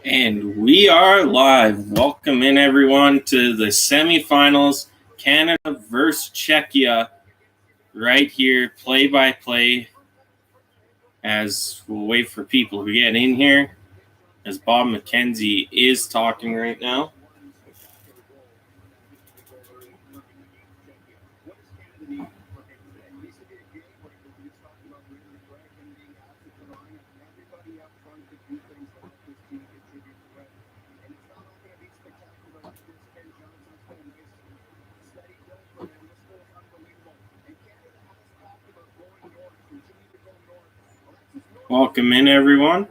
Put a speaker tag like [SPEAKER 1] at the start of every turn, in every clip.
[SPEAKER 1] And we are live. Welcome in, everyone, to the semifinals, Canada versus Czechia, right here, play-by-play, as we'll wait for people to get in here, as Bob McKenzie is talking right now. Welcome in, everyone.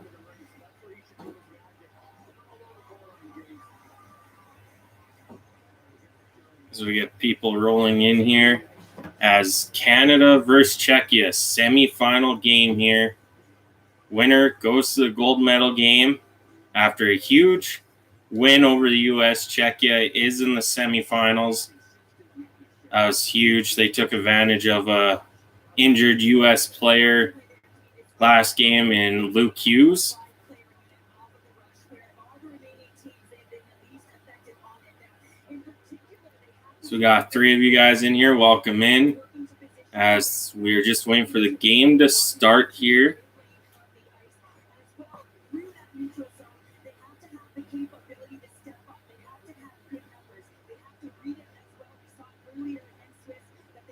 [SPEAKER 1] As we get people rolling in here, as Canada versus Czechia, semifinal game here. Winner goes to the gold medal game after a huge win over the U.S. Czechia is in the semifinals. That was huge. They took advantage of a injured U.S. player last game in Luke Hughes. So we got three of you guys in here. Welcome in. As we're just waiting for the game to start here.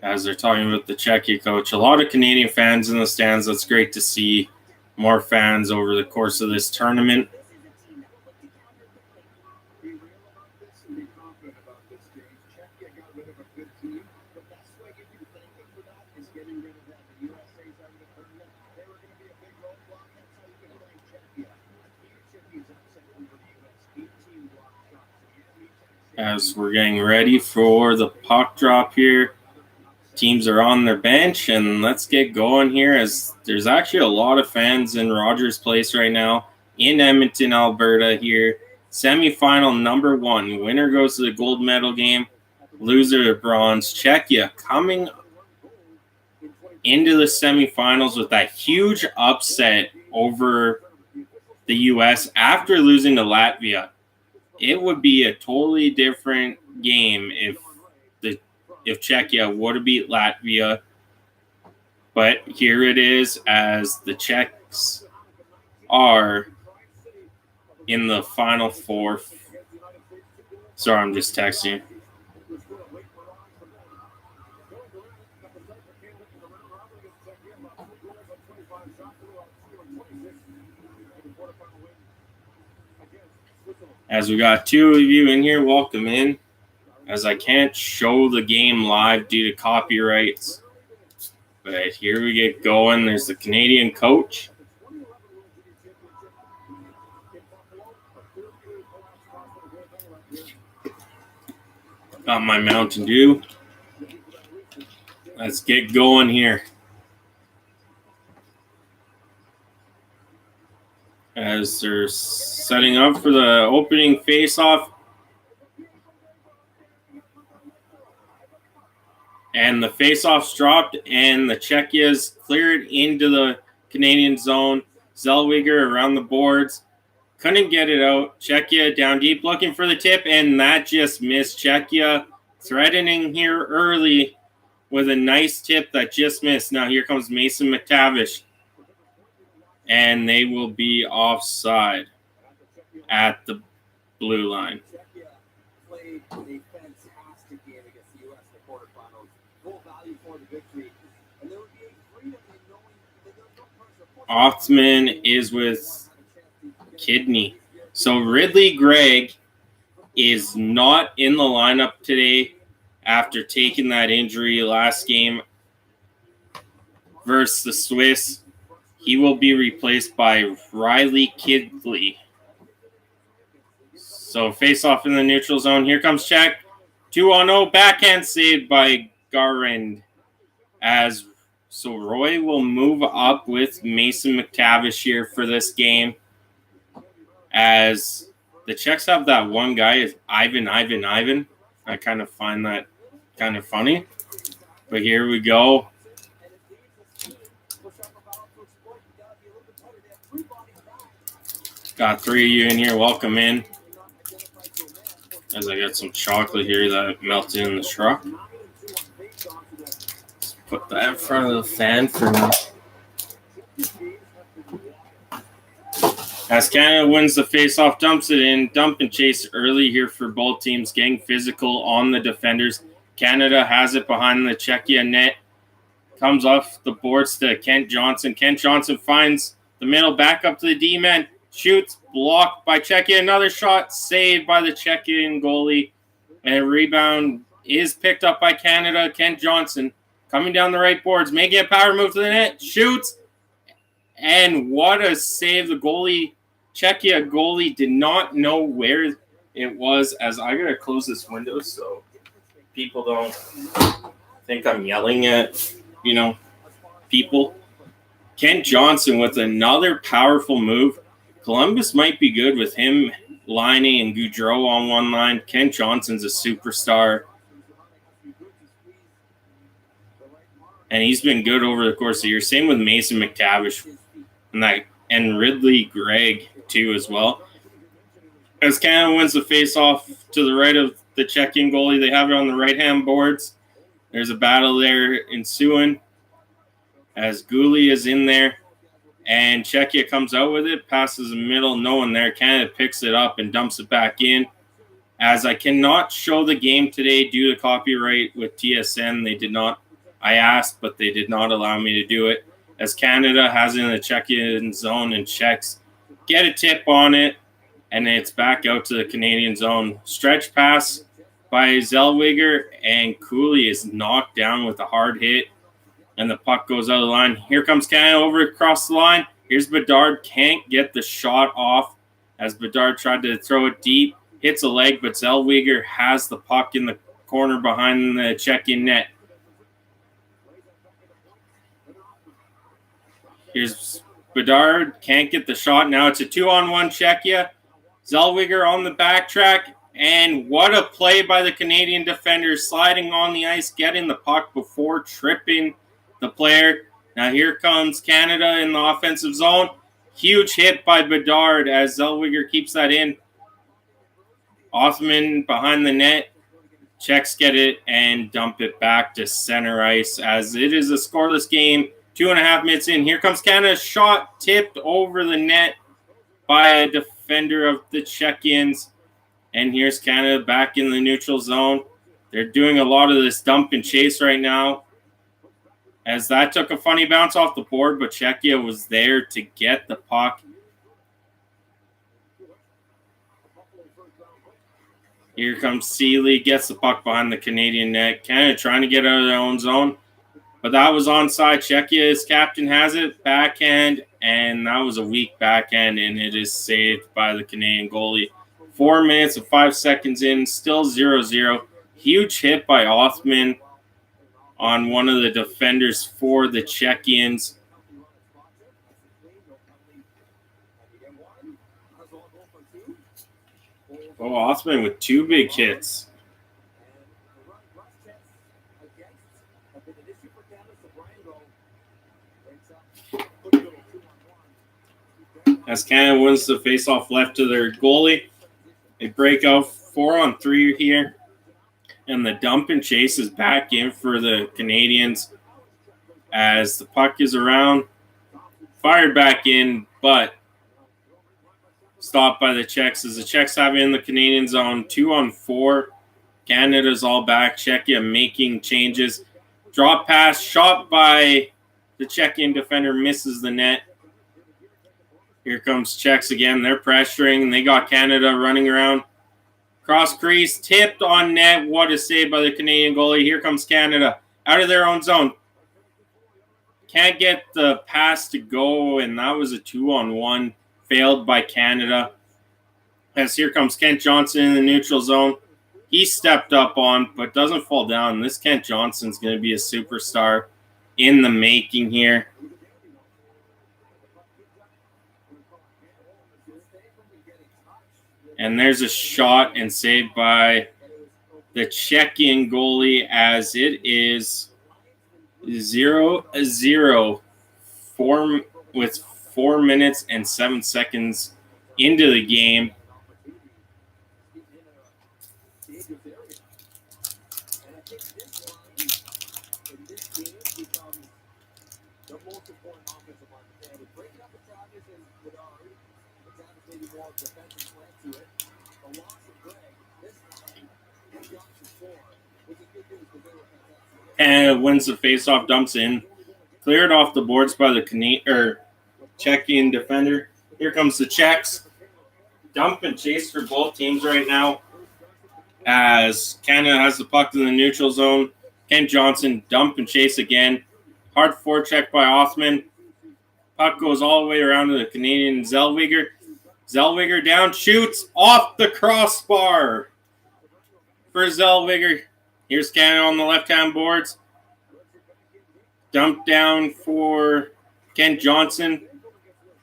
[SPEAKER 1] As they're talking about the Czechia coach. A lot of Canadian fans in the stands. That's great to see more fans over the course of this tournament. As we're getting ready for the puck drop here. Teams are on their bench, and let's get going here as there's actually a lot of fans in Rogers Place right now in Edmonton, Alberta here. Semifinal number one. Winner goes to the gold medal game. Loser to bronze. Czechia coming into the semifinals with that huge upset over the U.S. after losing to Latvia. It would be a totally different game if Czechia would have beat Latvia. But here it is as the Czechs are in the final four. Sorry, I'm just texting. As we got two of you in here, welcome in. As I can't show the game live due to copyrights. But here we get going. There's the Canadian coach. Got my Mountain Dew. Let's get going here. As they're setting up for the opening face-off. And the face-off's dropped, and the Czechias cleared into the Canadian zone. Zellweger around the boards. Couldn't get it out. Czechia down deep looking for the tip, and that just missed. Czechia threatening here early with a nice tip that just missed. Now here comes Mason McTavish. And they will be offside at the blue line. Othman is with kidney. So Ridley Gregg is not in the lineup today after taking that injury last game versus the Swiss. He will be replaced by Riley Kidley. So face off in the neutral zone. Here comes Czech. 2-0 backhand saved by Garand. So Roy will move up with Mason McTavish here for this game. As the Czechs have that one guy is Ivan. I kind of find that kind of funny. But here we go. Got 3 of you in here. Welcome in. As I got some chocolate here that melted in the truck. Let's put that in front of the fan for me. As Canada wins the faceoff, dumps it in. Dump and chase early here for both teams. Getting physical on the defenders. Canada has it behind the Czechia net. Comes off the boards to Kent Johnson. Kent Johnson finds the middle, back up to the D-man. Shoots, blocked by Czechia. Another shot saved by the Czechian goalie. And a rebound is picked up by Canada. Kent Johnson coming down the right boards, making a power move to the net. Shoots. And what a save. The goalie, Czechia goalie, did not know where it was. As I got to close this window so people don't think I'm yelling at, people. Kent Johnson with another powerful move. Columbus might be good with him, Liney and Goudreau on one line. Kent Johnson's a superstar. And he's been good over the course of the year. Same with Mason McTavish and Ridley Gregg, too, as well. As Canada wins the face-off to the right of the Czechian goalie, they have it on the right-hand boards. There's a battle there ensuing as Gouli is in there. And Czechia comes out with it, passes the middle, no one there. Canada picks it up and dumps it back in. As I cannot show the game today due to copyright with TSN, they did not. I asked, but they did not allow me to do it. As Canada has it in the Czechian zone and Czechs get a tip on it, and it's back out to the Canadian zone. Stretch pass by Zellweger, and Cooley is knocked down with a hard hit. And the puck goes out of the line. Here comes Canada over across the line. Here's Bedard. Can't get the shot off as Bedard tried to throw it deep. Hits a leg, but Zellweger has the puck in the corner behind the Czechian net. Here's Bedard. Can't get the shot. Now it's a 2-on-1 Czechia. Zellweger on the backtrack. And what a play by the Canadian defenders. Sliding on the ice, getting the puck before tripping the player. Now here comes Canada in the offensive zone. Huge hit by Bedard as Zellweger keeps that in. Othman behind the net. Czechs get it and dump it back to center ice as it is a scoreless game. 2.5 minutes in. Here comes Canada's shot tipped over the net by a defender of the Czechians. And here's Canada back in the neutral zone. They're doing a lot of this dump and chase right now. As that took a funny bounce off the board, but Czechia was there to get the puck. Here comes Seeley, gets the puck behind the Canadian net. Canada trying to get out of their own zone, but that was onside. Czechia's captain has it, backhand, and that was a weak backhand, and it is saved by the Canadian goalie. 4 minutes and 5 seconds in, still 0-0. Huge hit by Othman on one of the defenders for the Czechians. Oh, Othman with 2 big hits. As Canada wins the faceoff left to their goalie, they break out 4-on-3 here. And the dump and chase is back in for the Canadians as the puck is around. Fired back in, but stopped by the Czechs as the Czechs have it in the Canadian zone. 2-on-4. Canada's all back. Czechia making changes. Drop pass, shot by the Czechian defender, misses the net. Here comes Czechs again. They're pressuring. They got Canada running around. Cross crease, tipped on net. What a save by the Canadian goalie. Here comes Canada out of their own zone. Can't get the pass to go, and that was a 2-on-1. Failed by Canada. As here comes Kent Johnson in the neutral zone. He stepped up on, but doesn't fall down. This Kent Johnson's going to be a superstar in the making here. And there's a shot and saved by the Czechian goalie as it is 0-0 with 4 minutes and 7 seconds into the game. And wins the faceoff, dumps in. Cleared off the boards by the Czechian defender. Here comes the Czechs. Dump and chase for both teams right now. As Canada has the puck in the neutral zone. Kent Johnson, dump and chase again. Hard forecheck by Othman. Puck goes all the way around to the Canadian Zellweger. Zellweger down, shoots off the crossbar for Zellweger. Here's Canada on the left-hand boards. Dump down for Kent Johnson.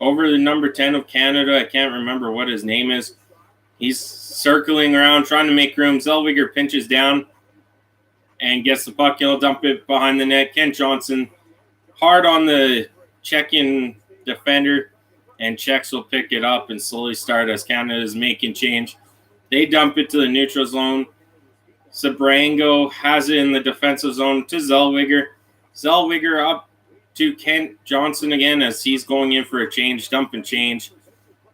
[SPEAKER 1] Over the number 10 of Canada. I can't remember what his name is. He's circling around, trying to make room. Zellweger pinches down and gets the puck. He'll dump it behind the net. Kent Johnson hard on the Czechian defender. And Czechs will pick it up and slowly start as Canada is making change. They dump it to the neutral zone. Sabrango has it in the defensive zone to Zellweger. Zellweger up to Kent Johnson again as he's going in for a change, dump and change.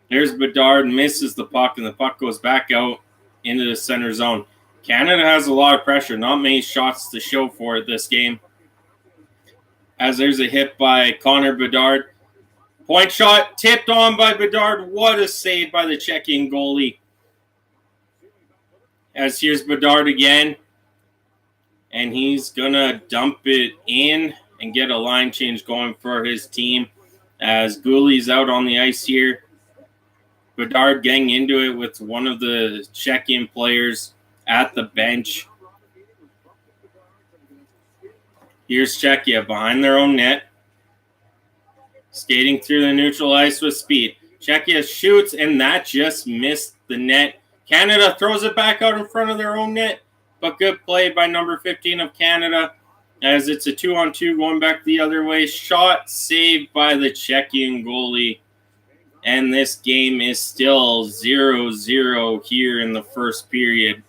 [SPEAKER 1] There's Bedard, misses the puck, and the puck goes back out into the center zone. Canada has a lot of pressure, not many shots to show for it this game. As there's a hit by Connor Bedard. Point shot tipped on by Bedard. What a save by the Czechian goalie. As here's Bedard again. And he's going to dump it in and get a line change going for his team. As Gouli's out on the ice here. Bedard getting into it with one of the Czechian players at the bench. Here's Czechia behind their own net. Skating through the neutral ice with speed. Czechia shoots, and that just missed the net. Canada throws it back out in front of their own net. But good play by number 15 of Canada. As it's a 2-on-2 going back the other way. Shot saved by the Czechian goalie. And this game is still 0-0 here in the first period.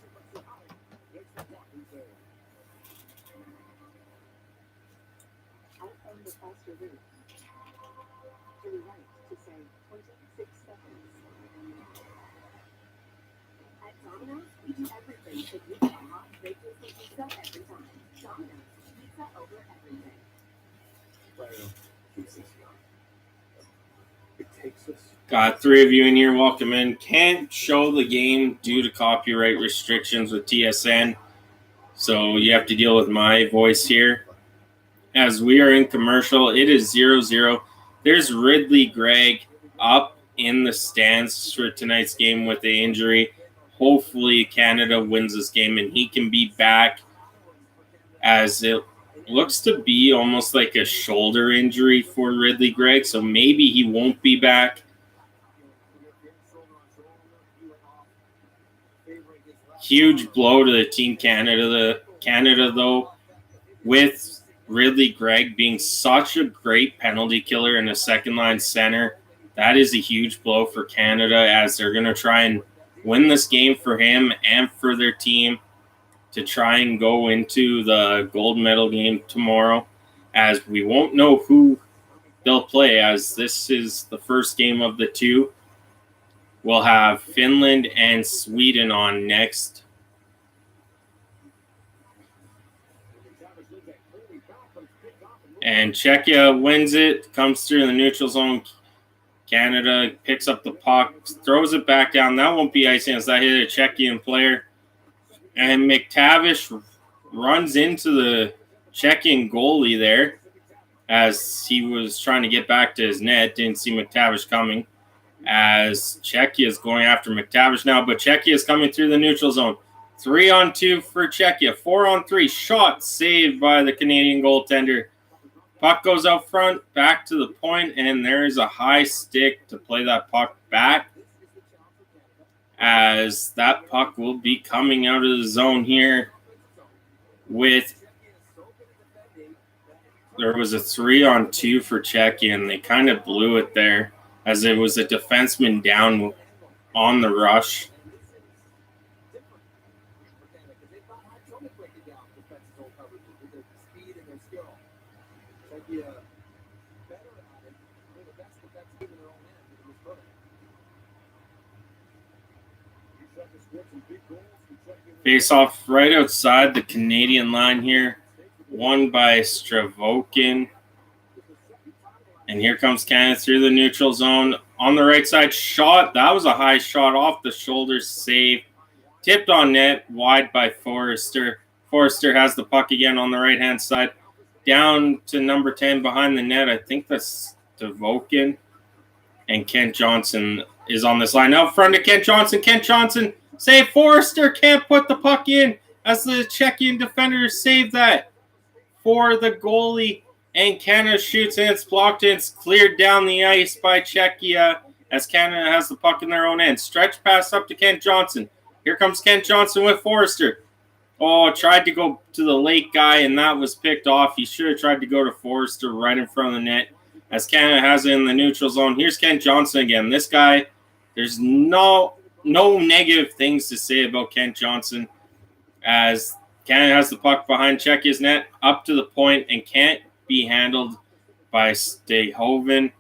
[SPEAKER 1] Got 3 of you in here. Welcome in. Can't show the game due to copyright restrictions with TSN. So you have to deal with my voice here. As we are in commercial, it is 0-0. There's Ridley Gregg up in the stands for tonight's game with the injury. Hopefully Canada wins this game and he can be back, as it looks to be almost like a shoulder injury for Ridley Gregg. So maybe he won't be back. Huge blow to the Team Canada, though, with Ridley Gregg being such a great penalty killer in a second-line center. That is a huge blow for Canada, as they're going to try and win this game for him and for their team to try and go into the gold medal game tomorrow, as we won't know who they'll play, as this is the first game of the 2. We'll have Finland and Sweden on next. And Czechia wins it, comes through the neutral zone. Canada picks up the puck, throws it back down. That won't be icing as that hit a Czechian player. And McTavish runs into the Czechian goalie there as he was trying to get back to his net. Didn't see McTavish coming, as Czechia is going after McTavish now, but Czechia is coming through the neutral zone. 3-on-2 for Czechia. 4-on-3. Shot saved by the Canadian goaltender. Puck goes out front, back to the point, and there is a high stick to play that puck back, as that puck will be coming out of the zone here there was a 3-on-2 for Czechia, and they kind of blew it there, as it was a defenseman down on the rush. Face off right outside the Canadian line here. Won by Stravokin. And here comes Canada through the neutral zone. On the right side, shot. That was a high shot off the shoulder, save. Tipped on net, wide by Forrester. Forrester has the puck again on the right-hand side. Down to number 10 behind the net. I think that's Stravokin. And Kent Johnson is on this line. Out front to Kent Johnson. Kent Johnson, save. Forrester can't put the puck in as the Czechian defenders save that for the goalie. And Canada shoots and it's blocked and it's cleared down the ice by Czechia as Canada has the puck in their own end. Stretch pass up to Kent Johnson. Here comes Kent Johnson with Forrester. Oh, tried to go to the late guy and that was picked off. He should have tried to go to Forrester right in front of the net as Canada has it in the neutral zone. Here's Kent Johnson again. This guy, there's no negative things to say about Kent Johnson as Canada has the puck behind Czechia's net up to the point and can't be handled by Stayhoven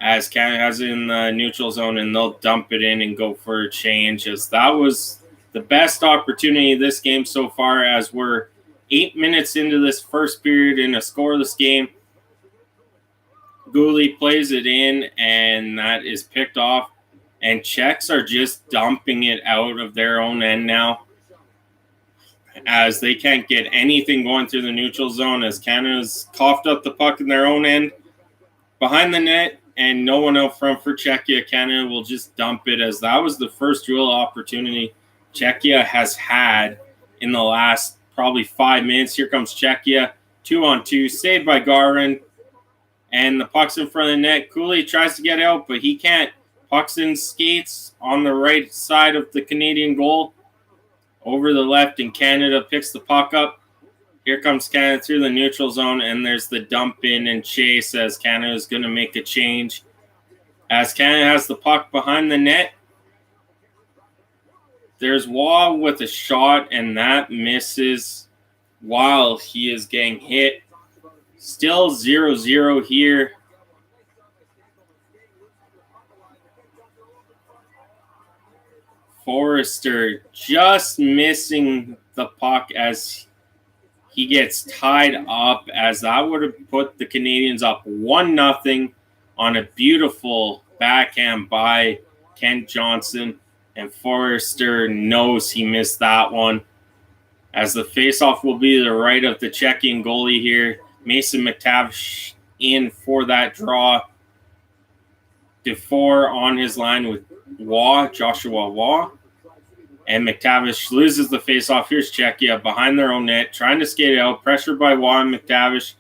[SPEAKER 1] as Canada has it in the neutral zone and they'll dump it in and go for a change as that was the best opportunity of this game so far as we're 8 minutes into this first period in a scoreless game. Gooley plays it in and that is picked off and Czechs are just dumping it out of their own end now as they can't get anything going through the neutral zone as Canada's coughed up the puck in their own end behind the net and no one out front for Czechia. Canada will just dump it as that was the first real opportunity Czechia has had in the last probably 5 minutes. Here comes Czechia, 2-on-2, saved by Garvin and the puck's in front of the net. Cooley tries to get out but he can't. Puck's in skates on the right side of the Canadian goal. Over the left, and Canada picks the puck up. Here comes Canada through the neutral zone, and there's the dump in and chase as Canada is going to make a change. As Canada has the puck behind the net, there's Waugh with a shot, and that misses while he is getting hit. Still 0-0 here. Forrester just missing the puck as he gets tied up as that would have put the Canadians up 1-0 on a beautiful backhand by Kent Johnson. And Forrester knows he missed that one as the faceoff will be to the right of the Czechian goalie here. Mason McTavish in for that draw. DeFore on his line with Waugh, Joshua Waugh. And McTavish loses the faceoff. Here's Czechia behind their own net, trying to skate out. Pressured by Waugh and McTavish.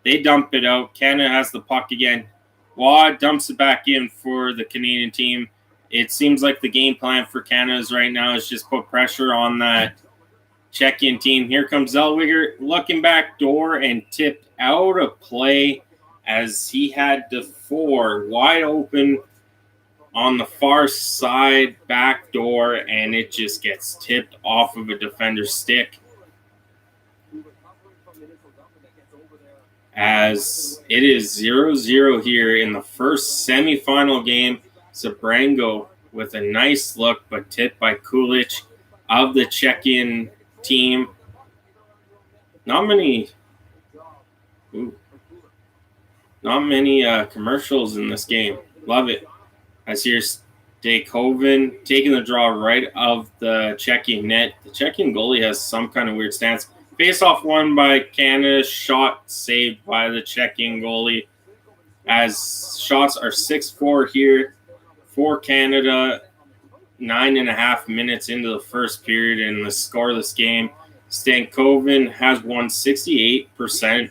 [SPEAKER 1] They dump it out. Canada has the puck again. Waugh dumps it back in for the Canadian team. It seems like the game plan for Canada's right now is just put pressure on that Czechian team. Here comes Zellweger looking back door and tipped out of play as he had DeFore wide open on the far side back door, and it just gets tipped off of a defender's stick. As it is 0-0 here in the first semifinal game. Zabrango with a nice look, but tipped by Kulich of the Czechian team. Not many commercials in this game. Love it. As here's Stayhoven taking the draw right of the Czechian net. The Czechian goalie has some kind of weird stance. Face-off won by Canada. Shot saved by the Czechian goalie. As shots are 6-4 here for Canada. 9.5 minutes into the first period in the scoreless game. Stayhoven has won 68%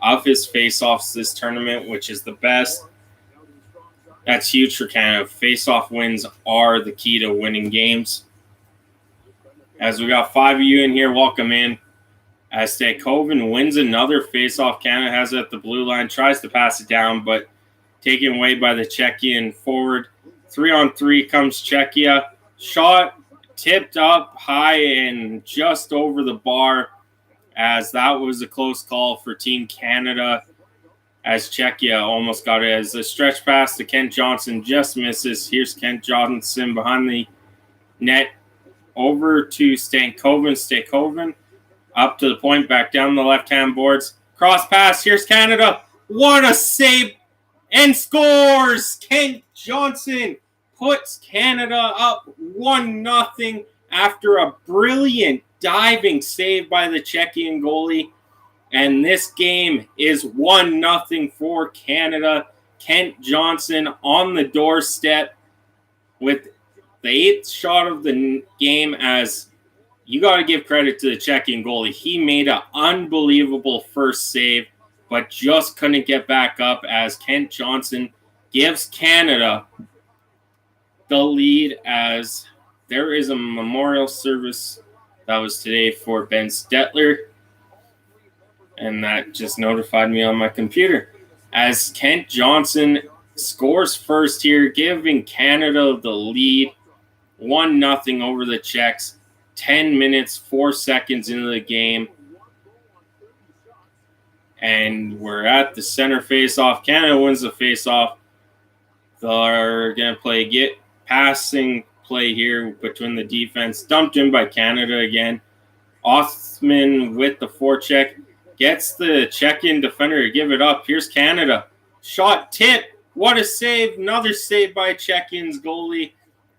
[SPEAKER 1] of his face-offs this tournament, which is the best. That's huge for Canada. Face-off wins are the key to winning games. As we got 5 of you in here, welcome in. As Stayhoven wins another face-off, Canada has it at the blue line, tries to pass it down, but taken away by the Czechian forward. 3-on-3 comes Czechia. Shot tipped up high and just over the bar, as that was a close call for Team Canada, as Czechia almost got it. As a stretch pass to Kent Johnson just misses. Here's Kent Johnson behind the net over to Stankoven. Stankoven up to the point, back down the left-hand boards. Cross pass. Here's Canada. What a save. And scores! Kent Johnson puts Canada up 1-0 after a brilliant diving save by the Czechian goalie. And this game is 1-0 for Canada. Kent Johnson on the doorstep with the 8th shot of the game, as you got to give credit to the Czechian goalie. He made an unbelievable first save, but just couldn't get back up, as Kent Johnson gives Canada the lead, as there is a memorial service that was today for Ben Stetler. And that just notified me on my computer, as Kent Johnson scores first here, giving Canada the lead 1-0 over the Czechs. 10 minutes, 4 seconds into the game. And we're at the center face-off. Canada wins the face-off. They're going to play passing play here between the defense. Dumped in by Canada again. Othman with the forecheck. Gets the Czechian defender to give it up. Here's Canada. Shot tip. What a save. Another save by Czechian's goalie,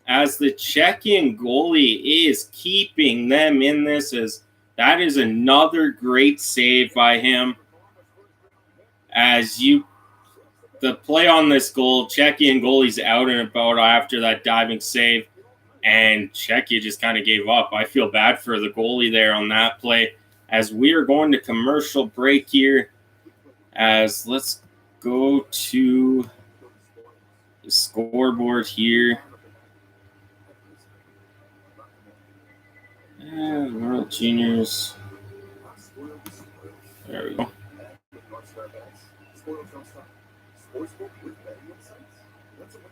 [SPEAKER 1] as the Czechian goalie is keeping them in this, as that is another great save by him. The play on this goal, Czechian goalie's out and about after that diving save, and Czechia just kind of gave up. I feel bad for the goalie there on that play, as we are going to commercial break here. As let's go to the scoreboard here. World Juniors. There we go.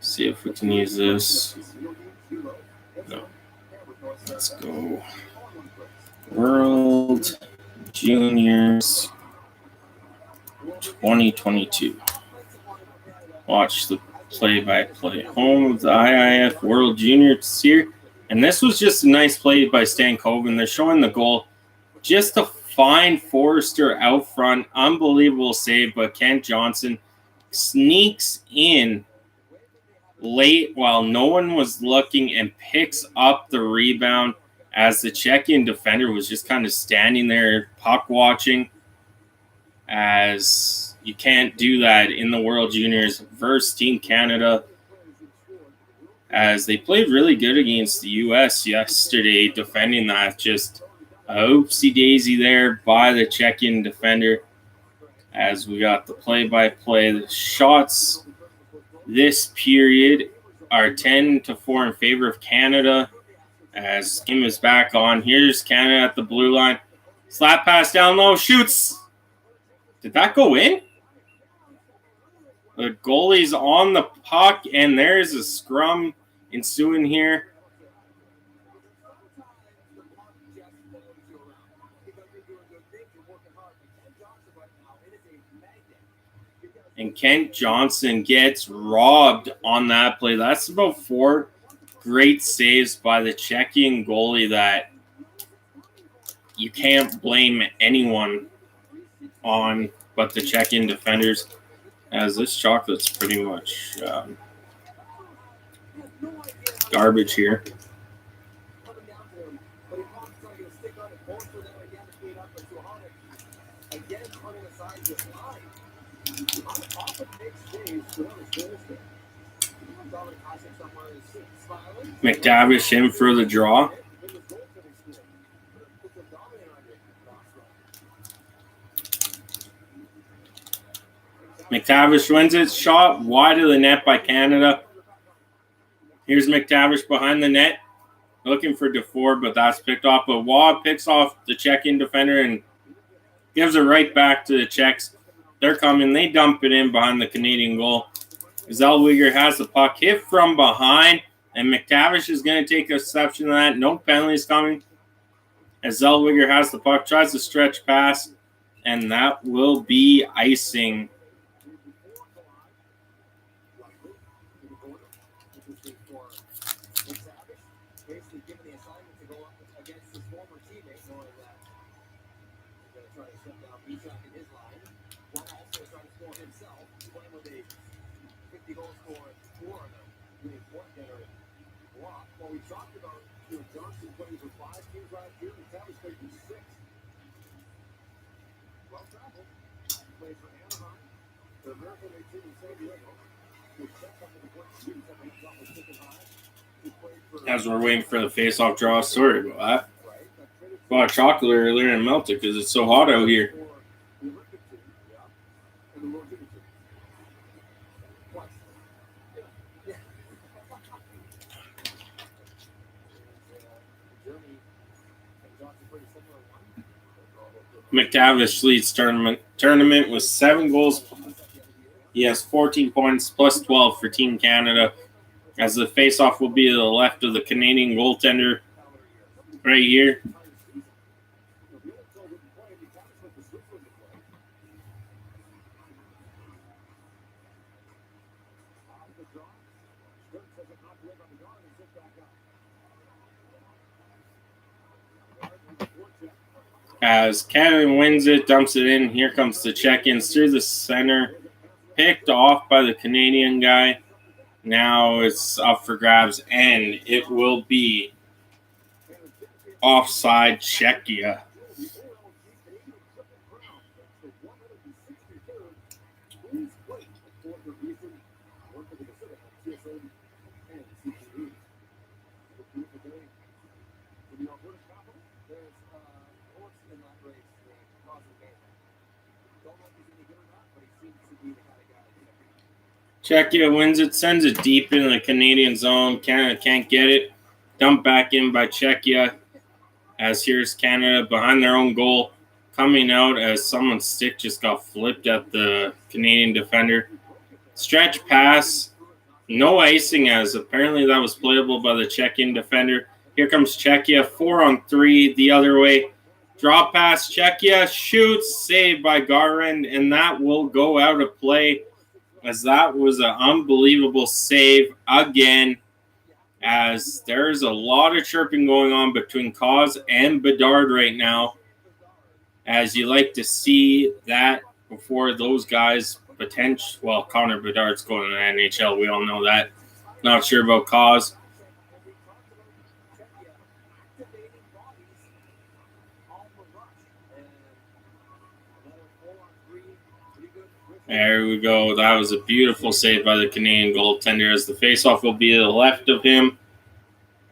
[SPEAKER 1] See if we can use this. No. Let's go. World Juniors 2022. Watch the play-by-play. Home of the IIF World Juniors here. And this was just a nice play by Stankoven. They're showing the goal. Just to find Forrester out front. Unbelievable save, but Kent Johnson sneaks in late while no one was looking and picks up the rebound, as the Czechian defender was just kind of standing there puck watching, as you can't do that in the World Juniors versus Team Canada, as they played really good against the U.S. yesterday, defending that. Just a oopsie-daisy there by the Czechian defender, as we got the play-by-play. The shots this period are 10-4 in favor of Canada, as game is back on. Here's Canada at the blue line. Slap pass down low, shoots. Did that go in? The goalie's on the puck, and there's a scrum ensuing here. And Kent Johnson gets robbed on that play. That's about 4 great saves by the Czechian goalie that you can't blame anyone on but the Czechian defenders, as this chocolate's pretty much garbage here. McTavish in for the draw. McTavish wins it. Shot wide of the net by Canada. Here's McTavish behind the net, looking for DeFord, but that's picked off. But Waugh picks off the Czechian defender and gives it right back to the Czechs. They're coming. They dump it in behind the Canadian goal. Zellweger has the puck, hit from behind, and McTavish is going to take exception to that. No penalties coming. As Zellweger has the puck, tries to stretch pass, and that will be icing. As we're waiting for the face-off draw, sorry about that. Bought chocolate earlier and melted because it's so hot out here. McTavish leads tournament with 7 goals. He has 14 points plus 12 for Team Canada. As the faceoff will be to the left of the Canadian goaltender right here. As Canada wins it, dumps it in. Here comes the check-ins through the center. Picked off by the Canadian guy. Now it's up for grabs, and it will be offside Czechia. Czechia wins it, sends it deep into the Canadian zone. Canada can't get it. Dumped back in by Czechia. As here's Canada behind their own goal. Coming out as someone's stick just got flipped at the Canadian defender. Stretch pass. No icing, as apparently that was playable by the Czechian defender. Here comes Czechia. 4-on-3 the other way. Drop pass. Czechia shoots. Saved by Garand. And that will go out of play, as that was an unbelievable save again, as there's a lot of chirping going on between Cause and Bedard right now, as you like to see that before those guys well, Connor Bedard's going to the NHL. We all know that. Not sure about Cause. There we go. That was a beautiful save by the Canadian goaltender, as the faceoff will be to the left of him.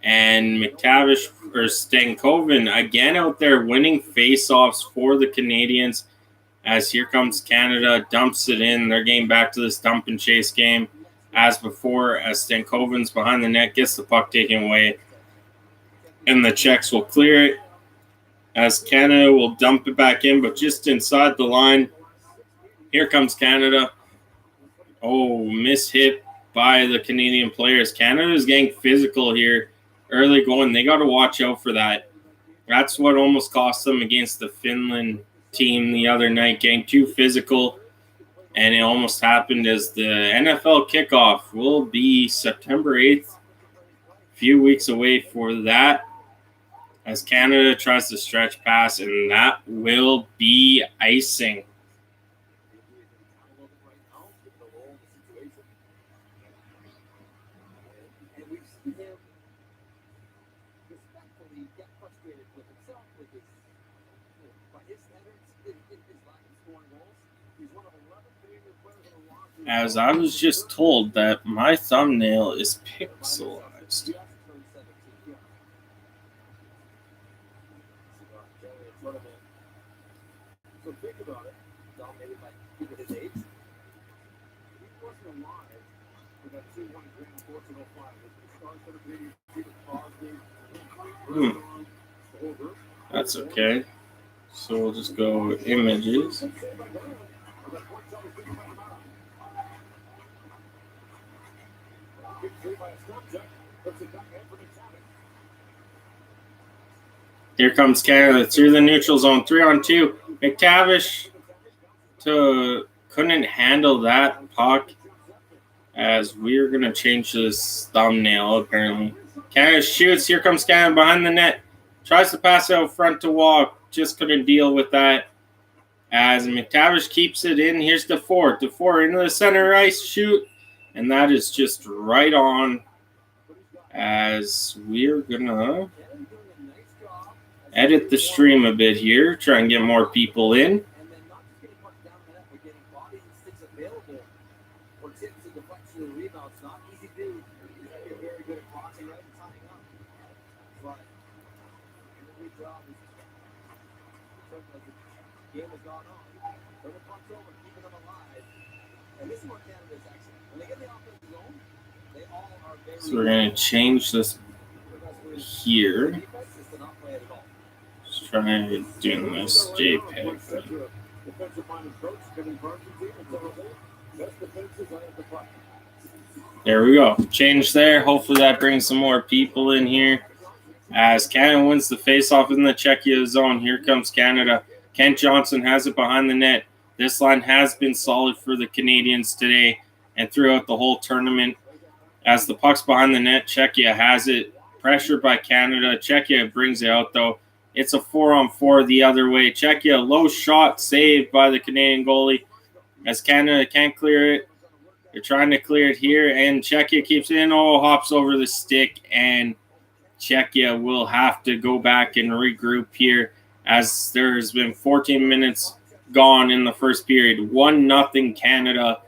[SPEAKER 1] And McTavish or Stankoven again out there winning faceoffs for the Canadians, as here comes Canada, dumps it in. They're getting back to this dump and chase game as before, as Stankoven's behind the net, gets the puck taken away. And the Czechs will clear it, as Canada will dump it back in, but just inside the line. Here comes Canada. Oh, mishit by the Canadian players. Canada is getting physical here early going. They got to watch out for that. That's what almost cost them against the Finland team the other night, getting too physical. And it almost happened, as the NFL kickoff will be September 8th. A few weeks away for that, as Canada tries to stretch pass, and that will be icing. As I was just told that my thumbnail is pixelized. That's okay. So we'll just go images. Here comes Canada through the neutral zone. 3-on-2. McTavish couldn't handle that puck, as we're going to change this thumbnail apparently. Canada shoots. Here comes Canada behind the net. Tries to pass out front to Walk. Just couldn't deal with that, as McTavish keeps it in. Here's DeFore. DeFore into the center ice. Shoot. And that is just right on, as we're going to edit the stream a bit here. Try and get more people in. So we're going to change this here. Let's try doing this JPEG thing. There we go. Change there. Hopefully that brings some more people in here. As Canada wins the faceoff in the Czechia zone. Here comes Canada. Kent Johnson has it behind the net. This line has been solid for the Canadians today and throughout the whole tournament. As the puck's behind the net, Czechia has it. Pressured by Canada. Czechia brings it out, though. It's a 4-on-4 the other way. Czechia, low shot saved by the Canadian goalie, as Canada can't clear it. They're trying to clear it here, and Czechia keeps it in. Oh, hops over the stick, and Czechia will have to go back and regroup here, as there's been 14 minutes gone in the first period. 1-0 Canada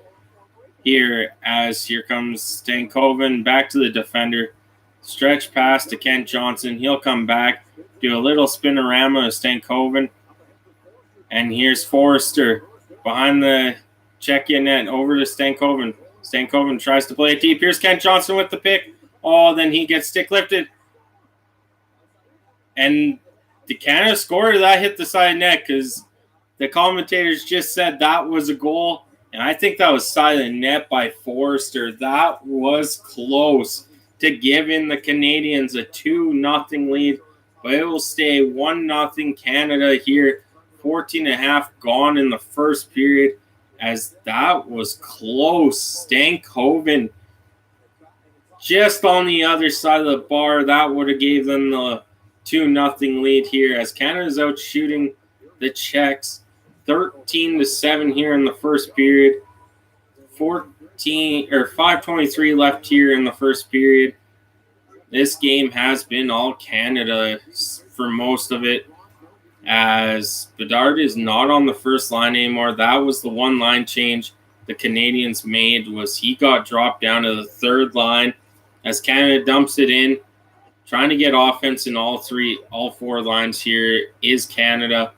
[SPEAKER 1] here, as here comes Stankoven back to the defender. Stretch pass to Kent Johnson. He'll come back, do a little spinorama of Stankoven. And here's Forrester behind the Czechia net over to Stankoven. Stankoven tries to play it deep. Here's Kent Johnson with the pick. Oh, then he gets stick lifted. And the Canada scorer, that hit the side net, because the commentators just said that was a goal. And I think that was silent net by Forrester. That was close to giving the Canadians a 2-0 lead. But it will stay 1-0 Canada here. 14.5 gone in the first period, as that was close. Stankoven just on the other side of the bar. That would have gave them the 2-0 lead here, as Canada's out shooting the Czechs. 13-7 here in the first period. 5:23 left here in the first period. This game has been all Canada for most of it, as Bedard is not on the first line anymore. That was the one line change the Canadians made, was he got dropped down to the third line, as Canada dumps it in. Trying to get offense in all four lines here is Canada.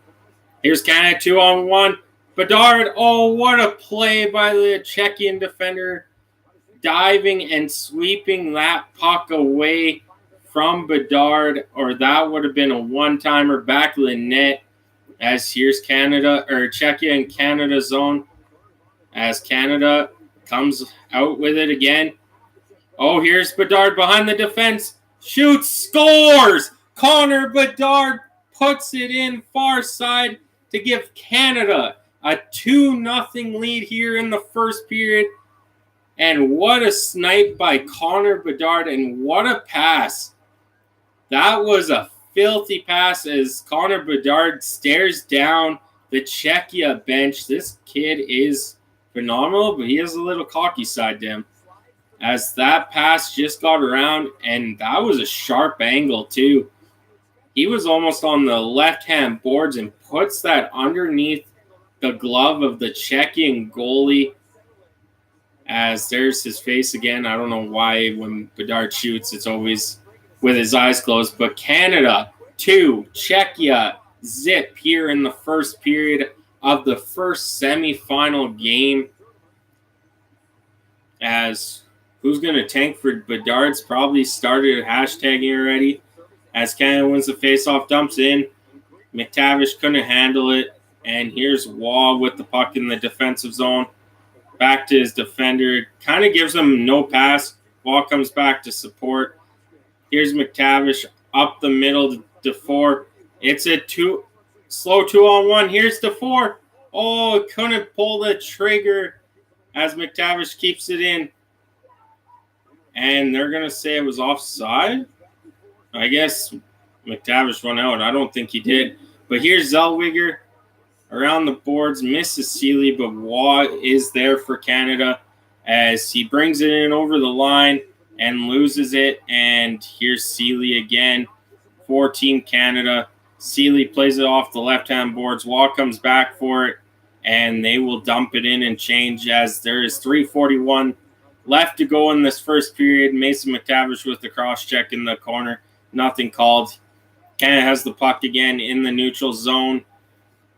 [SPEAKER 1] Here's Canada 2-on-1. Bedard, oh, what a play by the Czechian defender. Diving and sweeping that puck away from Bedard, or that would have been a one-timer back of the net, as here's Czechia in Canada zone, as Canada comes out with it again. Oh, here's Bedard behind the defense. Shoots, scores! Connor Bedard puts it in far side to give Canada a 2-0 lead here in the first period. And what a snipe by Connor Bedard, and what a pass. That was a filthy pass, as Connor Bedard stares down the Czechia bench. This kid is phenomenal, but he has a little cocky side to him, as that pass just got around, and that was a sharp angle too. He was almost on the left-hand boards and puts that underneath the glove of the Czechian goalie, as there's his face again. I don't know why when Bedard shoots, it's always with his eyes closed. But Canada 2, Czechia zip here in the first period of the first semifinal game. As who's going to tank for Bedard's probably started hashtagging already. As Canada wins the faceoff, dumps in. McTavish couldn't handle it. And here's Waugh with the puck in the defensive zone. Back to his defender. Kind of gives him no pass. Ball comes back to support. Here's McTavish up the middle to DeFore. It's a slow 2-on-1. Here's DeFore. Oh, couldn't pull the trigger as McTavish keeps it in. And they're going to say it was offside. I guess McTavish went out. I don't think he did. But here's Zellweger around the boards. Misses Seeley, but Waugh is there for Canada as he brings it in over the line and loses it. And here's Seeley again for Team Canada. Seeley plays it off the left-hand boards. Waugh comes back for it, and they will dump it in and change as there is 3:41 left to go in this first period. Mason McTavish with the cross-check in the corner. Nothing called. Canada has the puck again in the neutral zone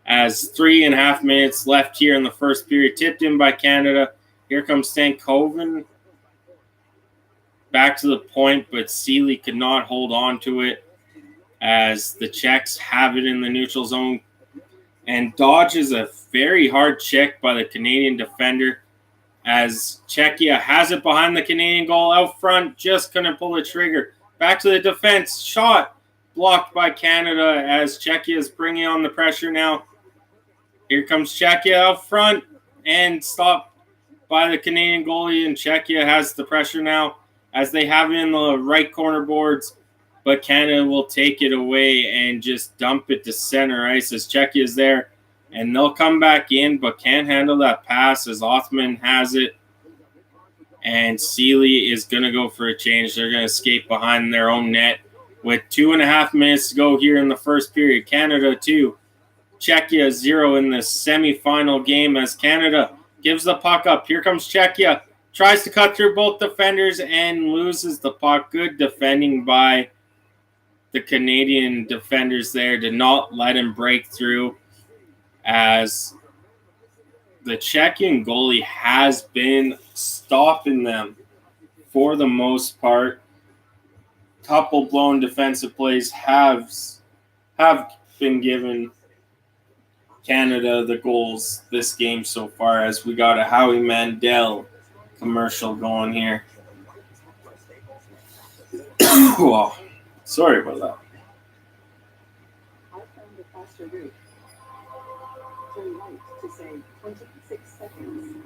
[SPEAKER 1] as 3.5 minutes left here in the first period. Tipped in by Canada. Here comes Stankoven. Back to the point, but Seeley could not hold on to it as the Czechs have it in the neutral zone and dodges a very hard check by the Canadian defender as Czechia has it behind the Canadian goal out front, just couldn't pull the trigger. Back to the defense, shot blocked by Canada as Czechia is bringing on the pressure now. Here comes Czechia out front and stopped by the Canadian goalie, and Czechia has the pressure now as they have it in the right corner boards. But Canada will take it away and just dump it to center ice as Czechia is there. And they'll come back in, but can't handle that pass as Othman has it. And Seeley is going to go for a change. They're going to skate behind their own net with 2.5 minutes to go here in the first period. Canada 2, Czechia 0 in the semifinal game as Canada gives the puck up. Here comes Czechia. Tries to cut through both defenders and loses the puck. Good defending by the Canadian defenders there to not let him break through as the Czechian goalie has been stopping them for the most part. Couple blown defensive plays have been given Canada the goals this game so far as we got a Howie Mandel commercial going here. Well, sorry about that.
[SPEAKER 2] I found a faster route. Turn right to say 26 seconds.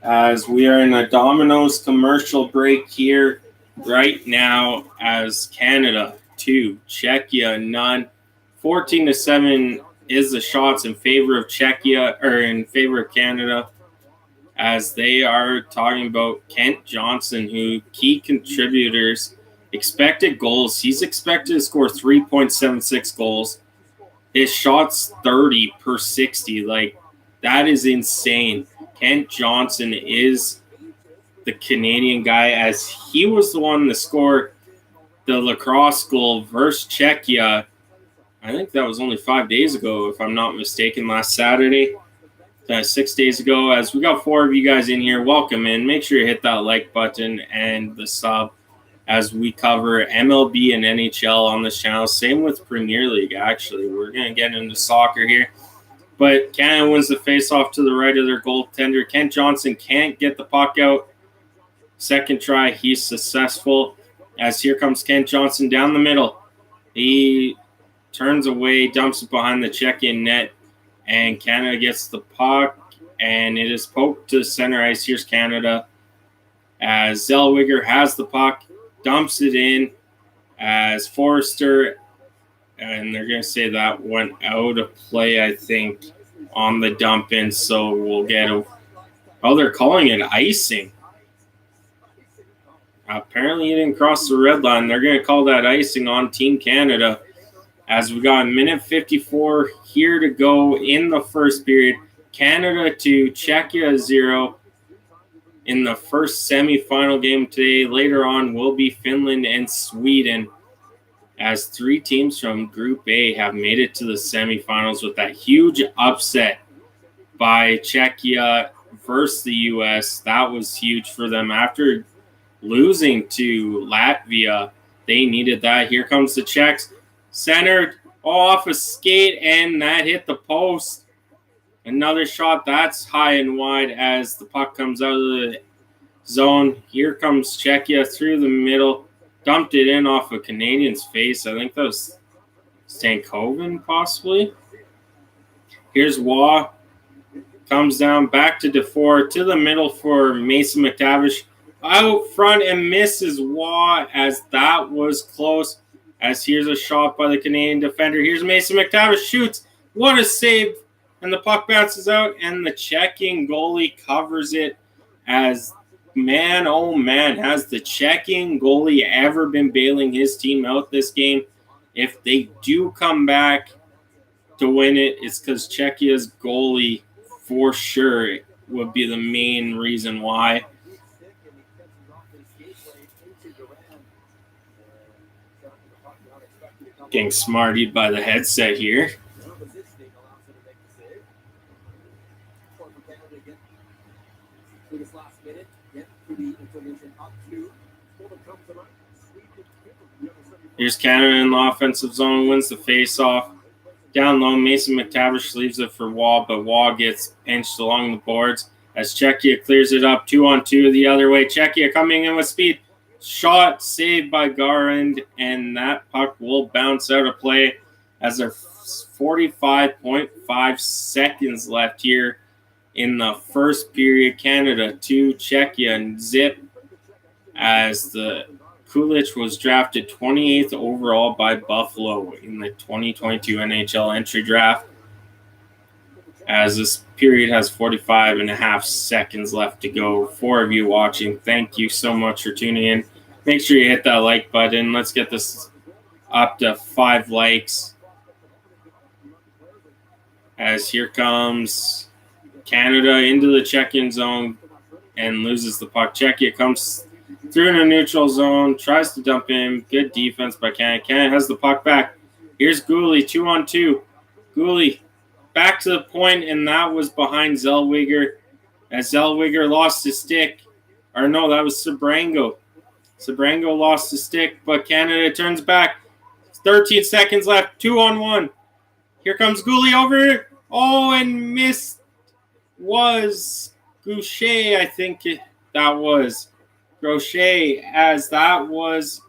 [SPEAKER 1] As we are in a Domino's commercial break here right now as Canada 2, Czechia none. 14-7 is the shots in favor of Czechia or in favor of Canada as they are talking about Kent Johnson, who key contributors, expected goals. He's expected to score 3.76 goals. His shots 30 per 60. Like, that is insane. Kent Johnson is the Canadian guy as he was the one to score the lacrosse goal versus Czechia. I think that was only 5 days ago, if I'm not mistaken, last Saturday. 6 days ago. As we got 4 of you guys in here, welcome in. Make sure you hit that like button and the sub as we cover MLB and NHL on this channel. Same with Premier League, actually. We're going to get into soccer here. But Canada wins the faceoff to the right of their goaltender. Kent Johnson can't get the puck out. Second try, he's successful. As here comes Kent Johnson down the middle. He turns away, dumps it behind the Czechian net. And Canada gets the puck, and it is poked to the center ice. Here's Canada as Zellweger has the puck, dumps it in as Forrester, and they're going to say that went out of play, I think, on the dump in. So we'll get a – oh, they're calling it icing. Apparently he didn't cross the red line. They're going to call that icing on Team Canada. As we got a minute 54 here to go in the first period. Canada 2, Czechia 0 in the first semifinal game today. Later on will be Finland and Sweden as 3 teams from Group A have made it to the semifinals with that huge upset by Czechia versus the U.S. That was huge for them. After losing to Latvia, they needed that. Here comes the Czechs. Centered off a skate, and that hit the post. Another shot that's high and wide as the puck comes out of the zone. Here comes Czechia through the middle. Dumped it in off a Canadian's face. I think that was Stankoven, possibly. Here's Waugh. Comes down back to DeFore to the middle for Mason McTavish. Out front and misses Waugh as that was close. As here's a shot by the Canadian defender. Here's Mason McTavish. Shoots. What a save. And the puck bounces out and the checking goalie covers it. As man, oh man, has the checking goalie ever been bailing his team out this game? If they do come back to win it, it's because Czechia's goalie for sure would be the main reason why. Getting smartied by the headset here. Here's Canada in the offensive zone, wins the face-off. Down low, Mason McTavish leaves it for Waugh, but Waugh gets pinched along the boards as Czechia clears it up 2-on-2 the other way. Czechia coming in with speed. Shot saved by Garand, and that puck will bounce out of play as there's 45.5 seconds left here in the first period. Canada to Czechia and zip as the Kulich was drafted 28th overall by Buffalo in the 2022 NHL entry draft. As this period has 45.5 seconds left to go. 4 of you watching, thank you so much for tuning in. Make sure you hit that like button. Let's get this up to 5 likes. As here comes Canada into the check-in zone and loses the puck. Czechia comes through in a neutral zone, tries to dump in. Good defense by Canada. Canada has the puck back. Here's Gooley, 2-on-2. Gooley back to the point, and that was behind Zellweger. As Zellweger lost his stick. Or no, that was Sabrango. Sabrango lost his stick, but Canada turns back. 13 seconds left, 2-on-1. Here comes Gooley over. Oh, and missed was Goucher, I think that was. Goucher, as that was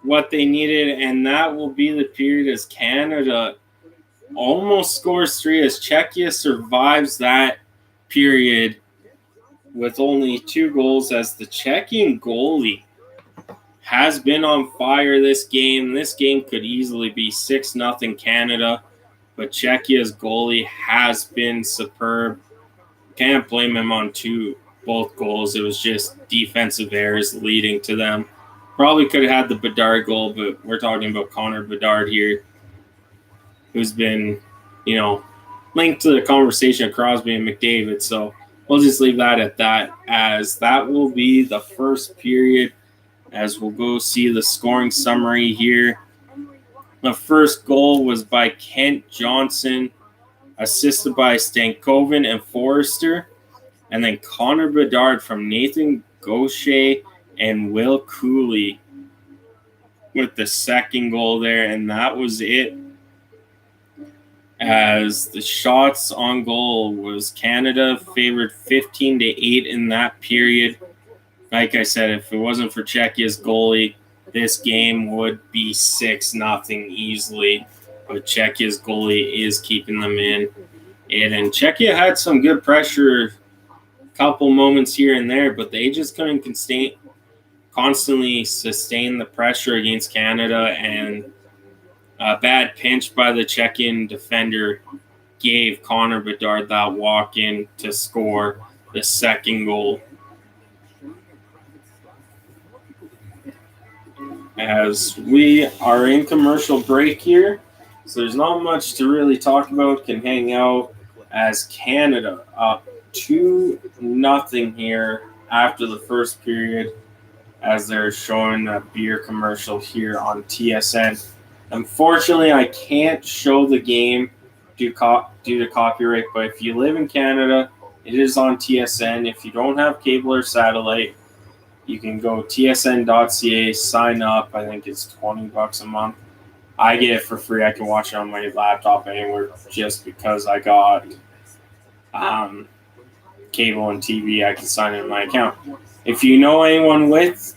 [SPEAKER 1] what they needed, and that will be the period as Canada almost scores 3 as Czechia survives that period with only 2 goals as the Czechian goalie has been on fire this game. This game could easily be 6-0 Canada, but Czechia's goalie has been superb. Can't blame him on both goals. It was just defensive errors leading to them. Probably could have had the Bedard goal, but we're talking about Connor Bedard here, who's been, linked to the conversation of Crosby and McDavid. So we'll just leave that at that, as that will be the first period, as we'll go see the scoring summary here. The first goal was by Kent Johnson, assisted by Stankoven and Forrester. And then Connor Bedard from Nathan Gaucher and Will Cooley with the second goal there. And that was it. As the shots on goal was Canada favored 15-8 in that period. Like I said, if it wasn't for Czechia's goalie, this game would be 6-0 easily. But Czechia's goalie is keeping them in. And Czechia had some good pressure, couple moments here and there, but they just couldn't constantly sustain the pressure against Canada, and a bad pinch by the Czechian defender gave Connor Bedard that walk-in to score the second goal. As we are in commercial break here, so there's not much to really talk about, can hang out as Canada up 2-0 here after the first period, as they're showing a beer commercial here on TSN. Unfortunately, I can't show the game due to copyright, but if you live in Canada, it is on TSN. If you don't have cable or satellite, you can go tsn.ca, sign up. I think it's $20 a month. I get it for free. I can watch it on my laptop anywhere just because I got cable and TV, I can sign in my account. If you know anyone with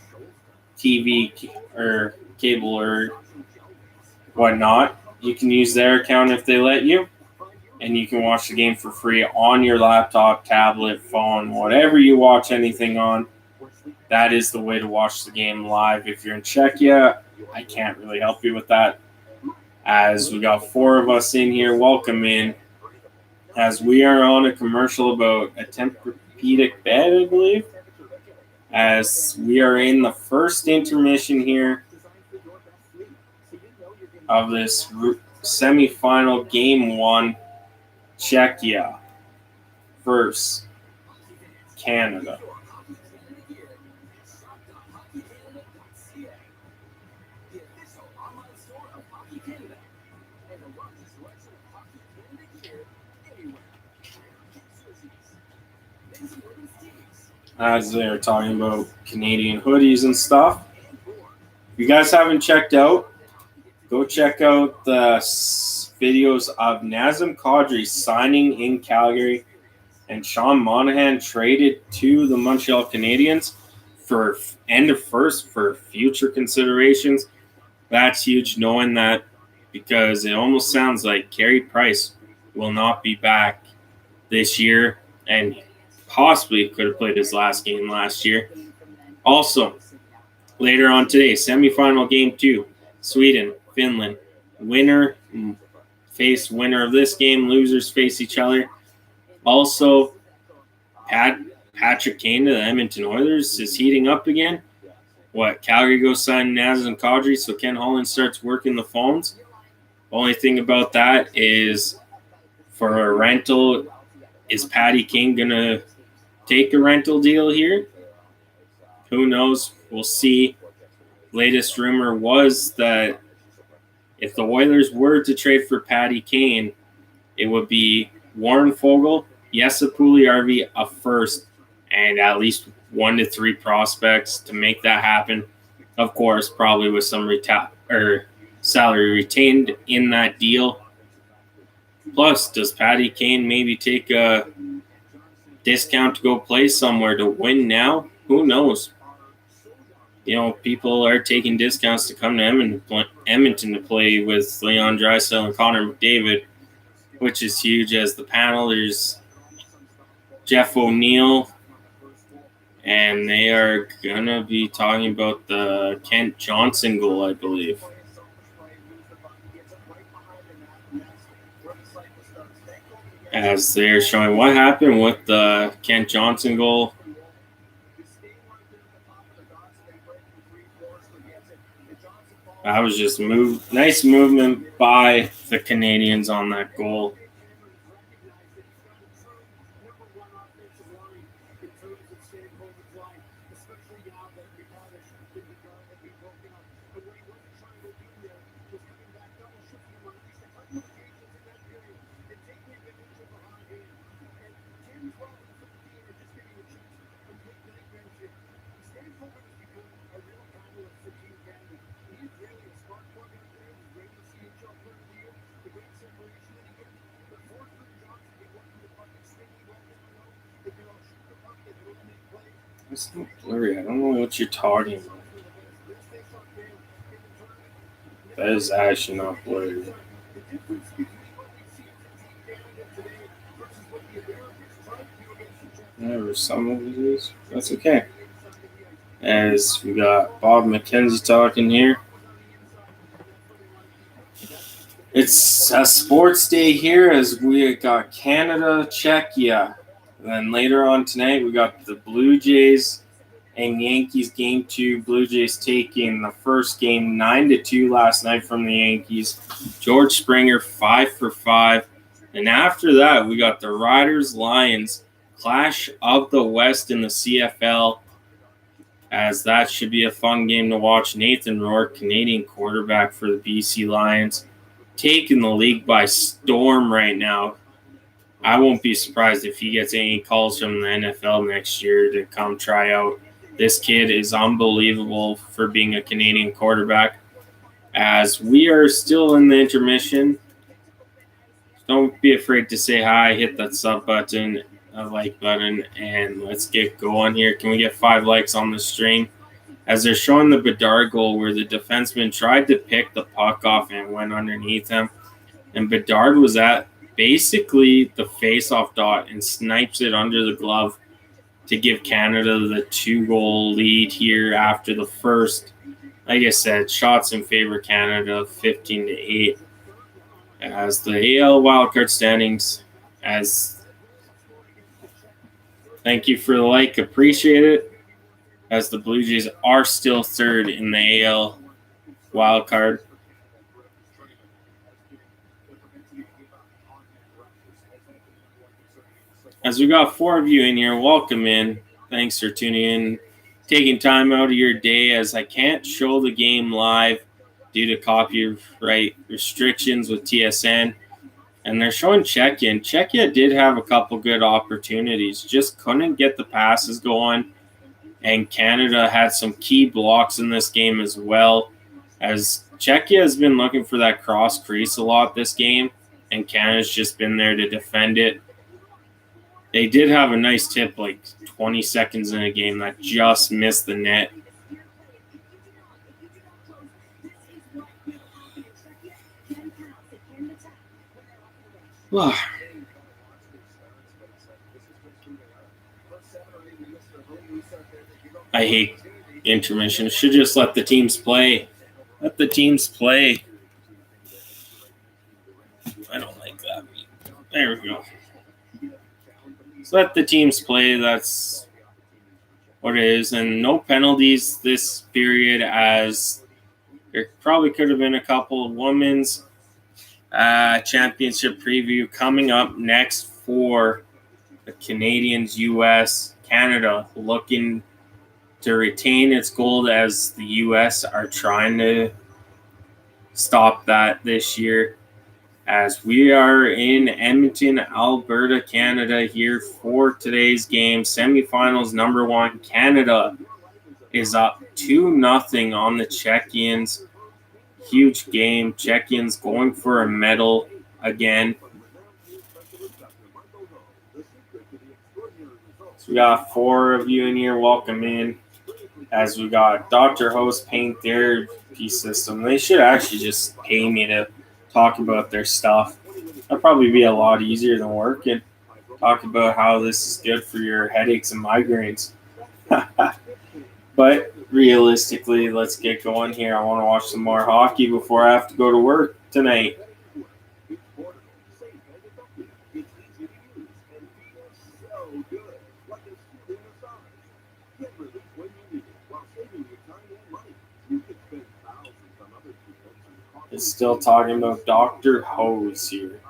[SPEAKER 1] TV or cable or whatnot, you can use their account if they let you, and you can watch the game for free on your laptop, tablet, phone, whatever you watch anything on. That is the way to watch the game live. If you're in Czechia, I can't really help you with that, as we got 4 of us in here. Welcome in, as we are on a commercial about a Tempur-Pedic bed, I believe, as we are in the first intermission here of this semifinal game 1, Czechia versus Canada. As they're talking about Canadian hoodies and stuff. If you guys haven't checked out, go check out the videos of Nazem Kadri signing in Calgary and Sean Monahan traded to the Montreal Canadiens for end of first for future considerations. That's huge, knowing that, because it almost sounds like Carey Price will not be back this year and possibly could have played his last game last year. Also, later on today, semifinal game 2, Sweden, Finland. Winner face winner of this game. Losers face each other. Also, Patrick Kane to the Edmonton Oilers is heating up again. Calgary goes sign Nazem Kadri, so Ken Holland starts working the phones. Only thing about that is, for a rental, is Patty King going to take a rental deal here? Who knows? We'll see. Latest rumor was that if the Oilers were to trade for Patty Kane, it would be Warren Foegele, Jesse Puljujärvi, a first, and at least 1 to 3 prospects to make that happen. Of course, probably with some salary retained in that deal. Plus, does Patty Kane maybe take a discount to go play somewhere to win now? Who knows? People are taking discounts to come to Edmonton to play with Leon Draisaitl and Connor McDavid, which is huge. As the panel, there's Jeff O'Neill, and they are going to be talking about the Kent Johnson goal, I believe. As they're showing what happened with the Kent Johnson goal. That was just nice movement by the Canadians on that goal. It's not blurry. I don't know what you're talking about. That is actually not blurry. There some of it is. That's okay. As we got Bob McKenzie talking here. It's a sports day here as we got Canada, Czechia. And then later on tonight, we got the Blue Jays and Yankees game 2. Blue Jays taking the first game 9-2 last night from the Yankees. George Springer 5 for 5. And after that, we got the Riders-Lions clash of the West in the CFL, as that should be a fun game to watch. Nathan Rourke, Canadian quarterback for the BC Lions, taking the league by storm right now. I won't be surprised if he gets any calls from the NFL next year to come try out. This kid is unbelievable for being a Canadian quarterback. As we are still in the intermission, don't be afraid to say hi, hit that sub button. a like button, and let's get going here. Can we get 5 likes on the stream? As they're showing the Bedard goal where the defenseman tried to pick the puck off and went underneath him. And Bedard was at basically the face-off dot and snipes it under the glove to give Canada the 2-goal lead here after the first. Like I said, shots in favor of Canada, 15-8. As the AL wildcard standings, thank you for the like, appreciate it. As the Blue Jays are still third in the AL wildcard. As we got 4 of you in here, welcome in. Thanks for tuning in, taking time out of your day, as I can't show the game live due to copyright restrictions with TSN. And they're showing Czechia. And Czechia did have a couple good opportunities, just couldn't get the passes going. And Canada had some key blocks in this game as well, as Czechia has been looking for that cross crease a lot this game, and Canada's just been there to defend it. They did have a nice tip like 20 seconds in a game that just missed the net. I hate intermission. Should just let the teams play. Let the teams play. I don't like that. There we go. So let the teams play. That's what it is. And no penalties this period, as there probably could have been a couple of women's championship preview coming up next for the Canadians, U.S., Canada, looking to retain its gold, as the U.S. are trying to stop that this year. As we are in Edmonton, Alberta, Canada here for today's game. Semifinals number 1. Canada is up 2-0 on the Czechians. Huge game. Czechians going for a medal again. So we got 4 of you in here. Welcome in. As we got Dr. Host Paint Therapy System. They should actually just pay me to talk about their stuff. That'd probably be a lot easier than working. Talk about how this is good for your headaches and migraines. But realistically, let's get going here. I want to watch some more hockey before I have to go to work tonight. It's still talking about Dr. Hose here.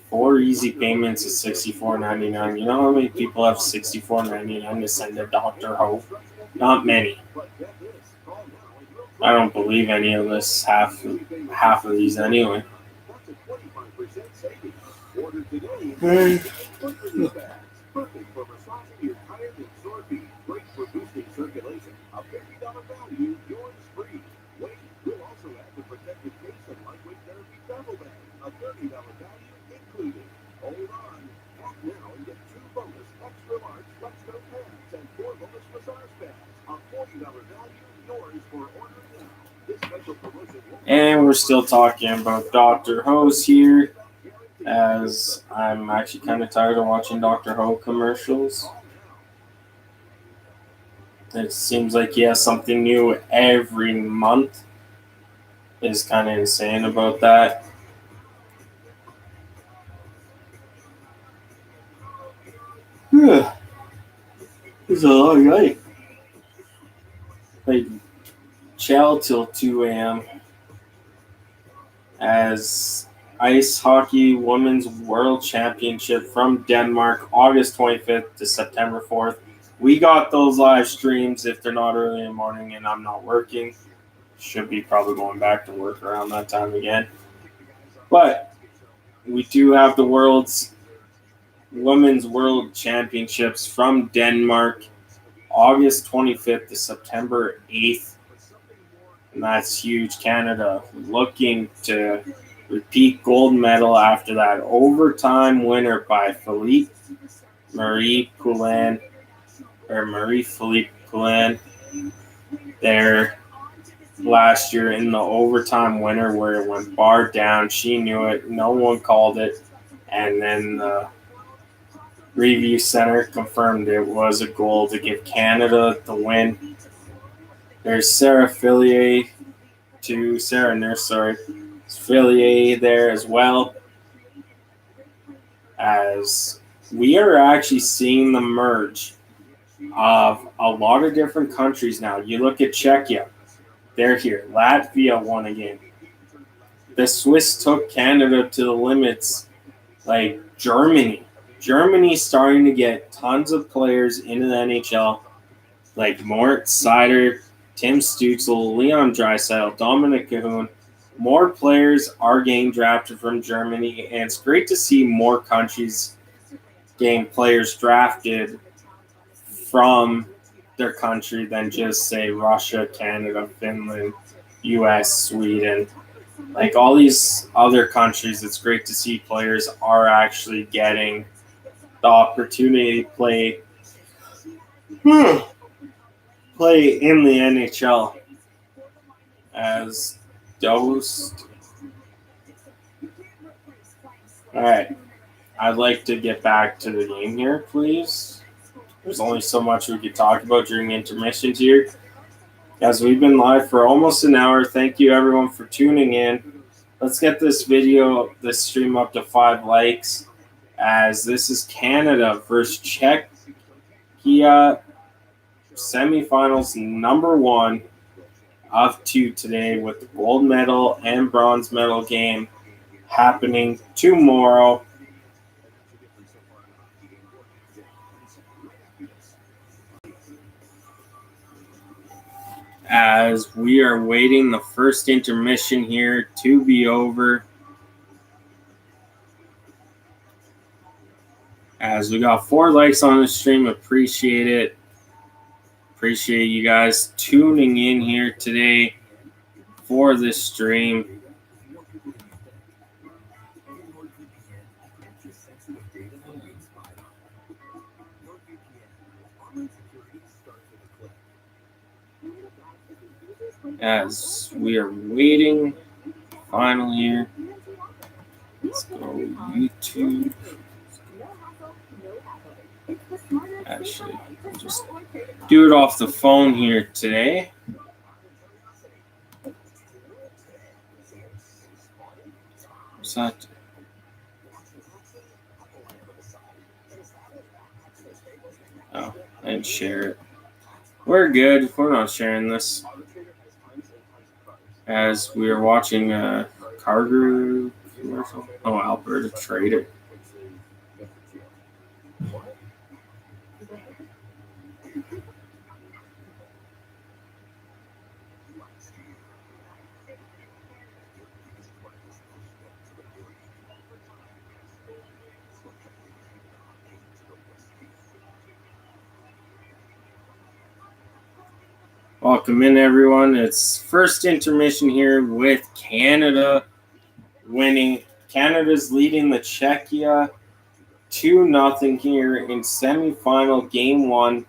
[SPEAKER 1] 4 easy payments is $64.99. You know how many people have $64.99 to send to Dr. Hose? Not many. I don't believe any of this. Half of these anyway. And we're still talking about Dr. Hose here, as I'm actually kind of tired of watching Dr. Ho commercials. It seems like he has something new every month. Is kind of insane about that. It's a long night. Played Chell till 2 a.m. as Ice Hockey Women's World Championship from Denmark, August 25th to September 4th. We got those live streams if they're not early in the morning and I'm not working. Should be probably going back to work around that time again. But we do have the Women's World Championships from Denmark, August 25th to September 8th. And that's huge. Canada looking to repeat gold medal after that overtime winner by Marie Philippe Poulin there last year in the overtime winner where it went bar down. She knew it. No one called it. And then the review center confirmed it was a goal to give Canada the win. There's Sarah Nurse Fillier there as well, as we are actually seeing the merge of a lot of different countries now. You look at Czechia, they're here. Latvia won again. The Swiss took Canada to the limits, like Germany. Germany's starting to get tons of players into the NHL, like Moritz Seider, Tim Stützle, Leon Draisaitl, Dominic Cahoon. More players are getting drafted from Germany, and it's great to see more countries getting players drafted from their country than just, say, Russia, Canada, Finland, US, Sweden. Like all these other countries, it's great to see players are actually getting the opportunity to play in the NHL as Dosed. All right, I'd like to get back to the game here, please. There's only so much we could talk about during intermissions here. As we've been live for almost an hour, thank you everyone for tuning in. Let's get this stream up to 5 likes, as this is Canada versus Czechia semifinals number 1 of 2 today, with the gold medal and bronze medal game happening tomorrow. As we are waiting the first intermission here to be over. As we got 4 likes on the stream, appreciate it. Appreciate you guys tuning in here today for this stream. As we are waiting, final here. Let's go YouTube. Actually, I'll just do it off the phone here today. What's that? Oh, I didn't share it. We're good. We're not sharing this. As we are watching a Cargo commercial. Oh, Alberta traded. Welcome in, everyone. It's first intermission here with Canada winning. Canada's leading the Czechia 2-0 here in semifinal game 1,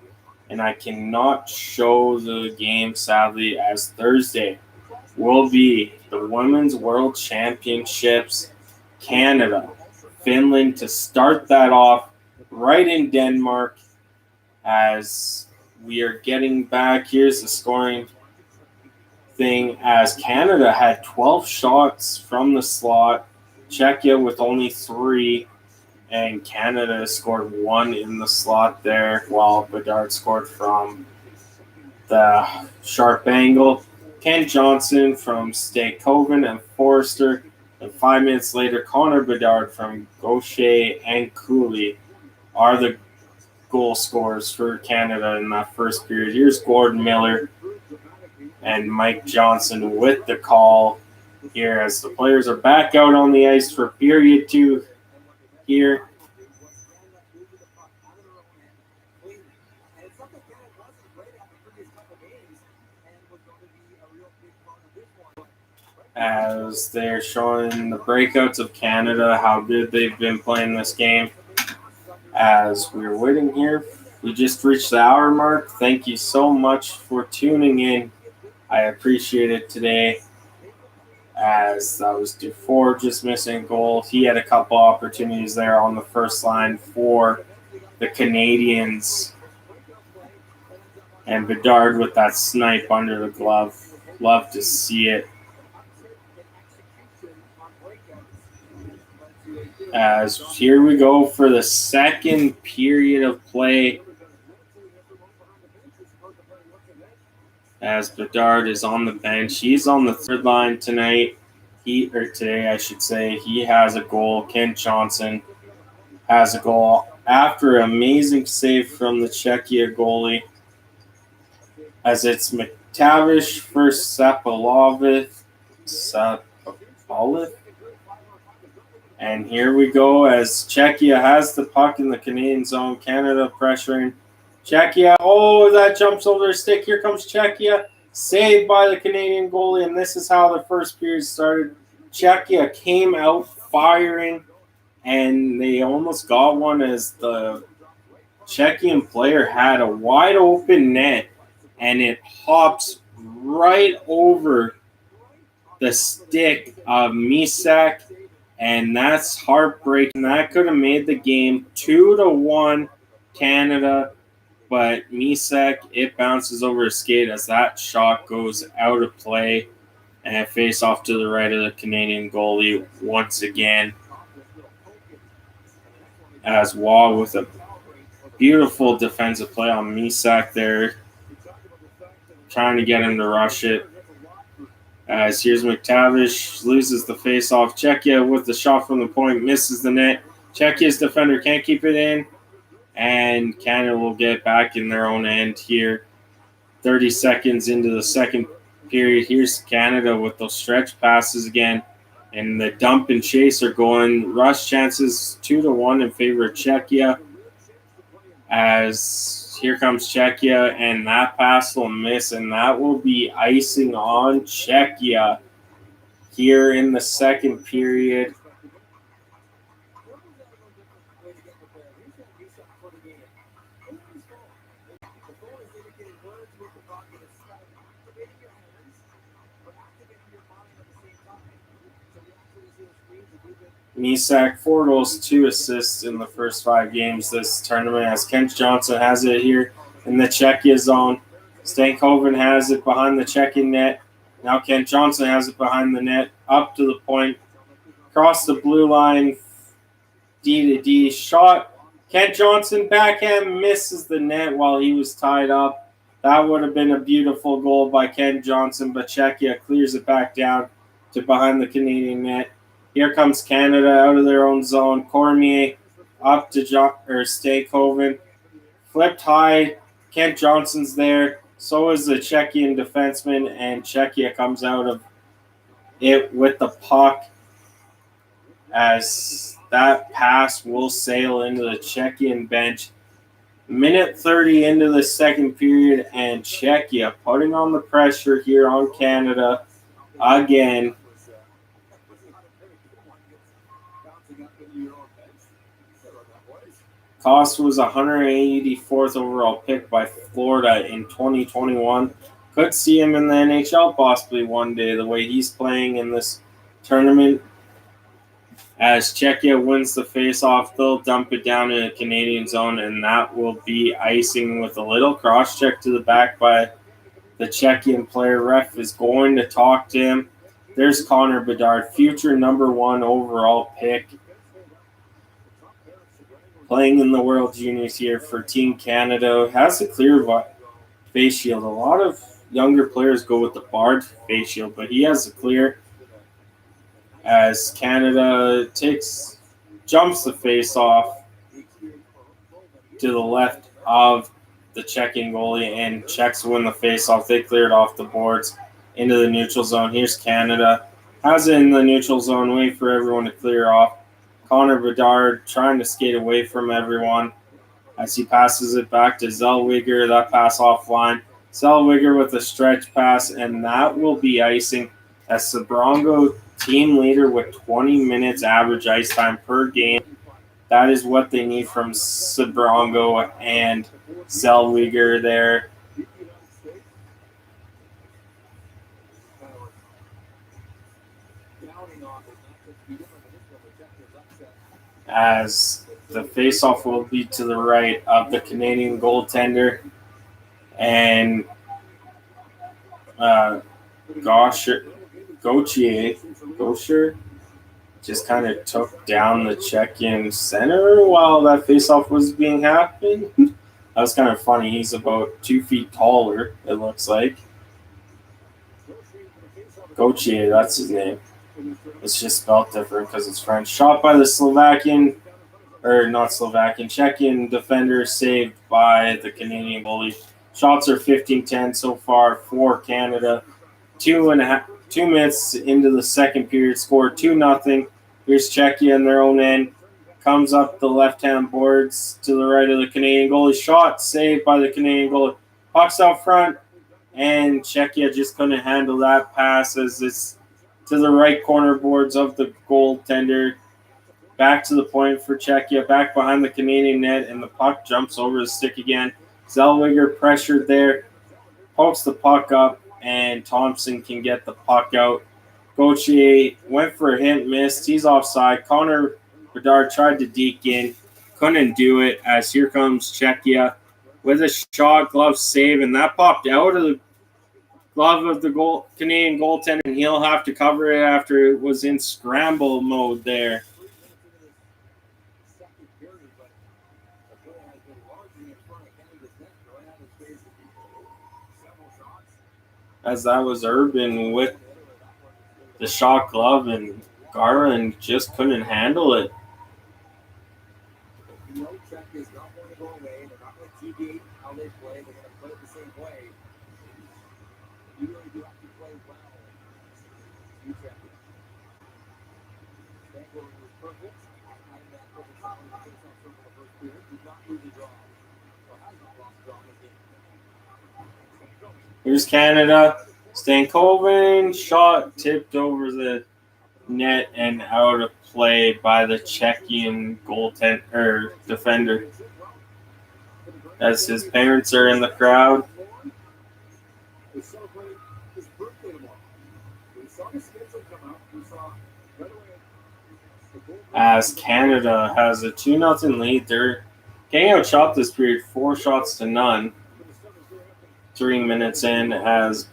[SPEAKER 1] and I cannot show the game, sadly, as Thursday will be the Women's World Championships. Canada, Finland to start that off right in Denmark. As we are getting back, here's the scoring thing, as Canada had 12 shots from the slot, Czechia with only 3, and Canada scored 1 in the slot there, while Bedard scored from the sharp angle. Ken Johnson from Stakehoven and Forrester, and 5 minutes later, Connor Bedard from Gaucher and Cooley are the goal scorers for Canada in that first period. Here's Gordon Miller and Mike Johnson with the call here, as the players are back out on the ice for period 2 here. as they're showing the breakouts of Canada, how good they've been playing this game. As we're waiting here, we just reached the hour mark. Thank you so much for tuning in. I appreciate it today. As that was Dufour just missing a goal. He had a couple opportunities there on the first line for the Canadians. And Bedard with that snipe under the glove. Love to see it. As here we go for the second period of play. As Bedard is on the bench. He's on the third line tonight. Today, I should say. He has a goal. Kent Johnson has a goal after an amazing save from the Czechia goalie. As it's McTavish versus Sapalovic. And here we go as Czechia has the puck in the Canadian zone. Canada pressuring Czechia. Oh, that jumps over their stick. Here comes Czechia. Saved by the Canadian goalie. And this is how the first period started. Czechia came out firing. And they almost got one as the Czechian player had a wide open net. And it hops right over the stick of Misak. And that's heartbreaking. That could have made the game 2-1 Canada. But Misak, it bounces over his skate as that shot goes out of play. And it face off to the right of the Canadian goalie once again. As Waugh with a beautiful defensive play on Misak there. Trying to get him to rush it. As here's McTavish, loses the face-off. Czechia with the shot from the point, misses the net. Czechia's defender can't keep it in. And Canada will get back in their own end here. 30 seconds into the second period. Here's Canada with those stretch passes again. And the dump and chase are going. Rush chances 2-1 in favor of Czechia. As here comes Czechia, and that pass will miss, and that will be icing on Czechia here in the second period. Misak, 4 goals, 2 assists in the first 5 games this tournament as Kent Johnson has it here in the Czechia zone. Stankoven has it behind the Czechian net. Now Kent Johnson has it behind the net, up to the point, across the blue line, D-to-D shot. Kent Johnson backhand misses the net while he was tied up. That would have been a beautiful goal by Kent Johnson, but Czechia clears it back down to behind the Canadian net. Here comes Canada out of their own zone. Cormier up to Stankoven. Flipped high. Kent Johnson's there. So is the Czechian defenseman, and Czechia comes out of it with the puck as that pass will sail into the Czechian bench. Minute 30 into the second period, and Czechia putting on the pressure here on Canada again. Cost was 184th overall pick by Florida in 2021. Could see him in the NHL possibly one day, the way he's playing in this tournament. As Czechia wins the face-off, they'll dump it down in the Canadian zone, and that will be icing with a little cross-check to the back by the Czechian player. Ref is going to talk to him. There's Connor Bedard, future number 1 overall pick. Playing in the World Juniors here for Team Canada. Has a clear face shield. A lot of younger players go with the barred face shield, but he has a clear. As Canada jumps the face off to the left of the Czechian goalie, and Czechs win the face off. They cleared off the boards into the neutral zone. Here's Canada. Has it in the neutral zone, wait for everyone to clear off. Connor Bedard trying to skate away from everyone as he passes it back to Zellweger. That pass offline. Zellweger with a stretch pass, and that will be icing. as Sabrongo team leader with 20 minutes average ice time per game. That is what they need from Sabrongo and Zellweger there. As the faceoff will be to the right of the Canadian goaltender, and Gaucher just kind of took down the Czechian center while that faceoff was being happened. That was kind of funny. He's about 2 feet taller, it looks like. Gauthier, that's his name. It's just spelled different because it's French. Shot by the Czechian defender, saved by the Canadian goalie. Shots are 15-10 so far for Canada. 2 minutes into the second period, scored 2-0. Here's Czechia in their own end. Comes up the left-hand boards to the right of the Canadian goalie. Shot saved by the Canadian goalie. Puck's out front, and Czechia just couldn't handle that pass as it's to the right corner boards of the goaltender. Back to the point for Czechia, back behind the Canadian net, and the puck jumps over the stick again. Zellweger pressured there, pokes the puck up, and Thompson can get the puck out. Gauthier went for a hit, missed. He's offside. Connor Bedard tried to deke in, couldn't do it, as here comes Czechia with a shot glove save, and that popped out of the glove of the Canadian goaltender, and he'll have to cover it after it was in scramble mode there. As that was Urban with the shot glove, and Garland just couldn't handle it. Here's Canada. Stankoven shot tipped over the net and out of play by the Czechian defender. As his parents are in the crowd. As Canada has a 2-0 lead, they're getting outshot this period, 4-0. 3 minutes in, as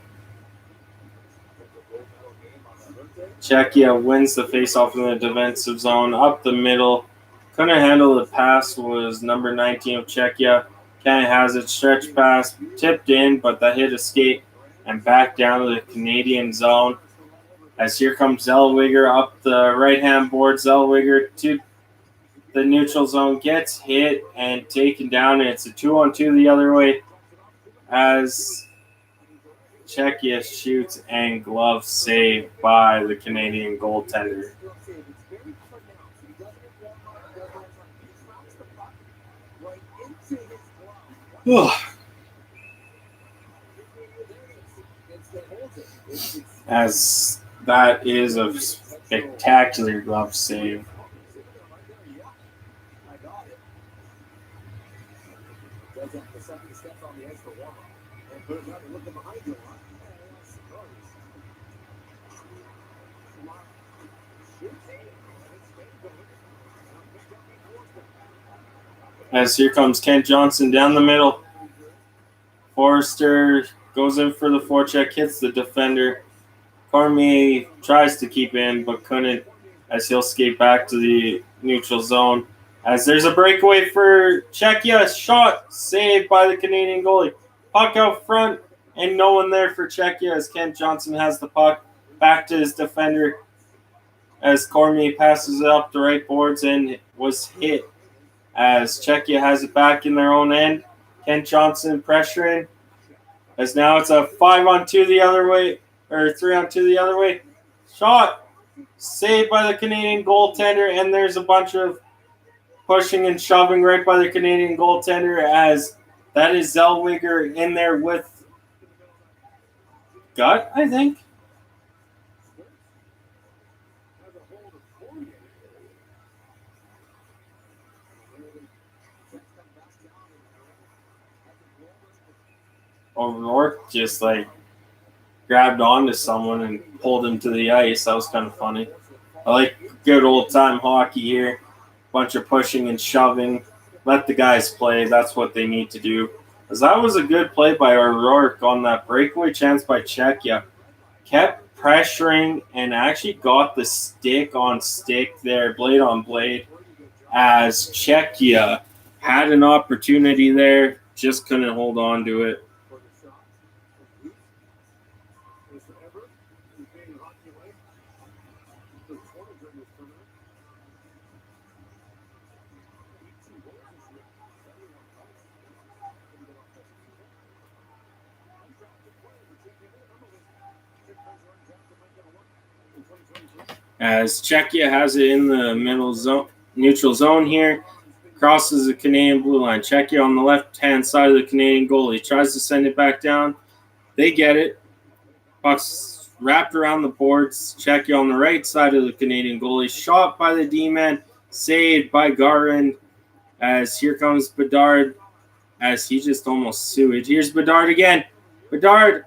[SPEAKER 1] Czechia wins the faceoff in the defensive zone up the middle. Couldn't handle the pass was number 19 of Czechia. Canada has it, stretch pass, tipped in, but the hit escaped and back down to the Canadian zone. As here comes Zellweger up the right-hand board. Zellweger to the neutral zone, gets hit and taken down. It's a 2-on-2 the other way, as Czechia shoots and glove saved by the Canadian goaltender. As that is a spectacular glove save. As here comes Kent Johnson down the middle. Forrester goes in for the forecheck, hits the defender. Cormier tries to keep in, but couldn't, as he'll skate back to the neutral zone. As there's a breakaway for Czechia, shot saved by the Canadian goalie. Puck out front, and no one there for Czechia as Kent Johnson has the puck back to his defender. As Cormier passes it up the right boards and was hit. As Czechia has it back in their own end. Kent Johnson pressuring. As now it's a 5-on-2 the other way, or 3-on-2 the other way. Shot saved by the Canadian goaltender, and there's a bunch of pushing and shoving right by the Canadian goaltender, as that is Zellweger in there with Gut, I think. O'Rourke just like grabbed onto someone and pulled him to the ice. That was kind of funny. I like good old time hockey here. Bunch of pushing and shoving. Let the guys play. That's what they need to do. Because that was a good play by O'Rourke on that breakaway chance by Czechia. Kept pressuring and actually got the stick on stick there, blade on blade, as Czechia had an opportunity there, just couldn't hold on to it. As Czechia has it in the middle zone, neutral zone here, crosses the Canadian blue line. Czechia on the left-hand side of the Canadian goalie tries to send it back down. They get it. Puck's wrapped around the boards. Czechia on the right side of the Canadian goalie, shot by the D-man, saved by Garin. As here comes Bedard, as he just almost sued. Here's Bedard again. Bedard,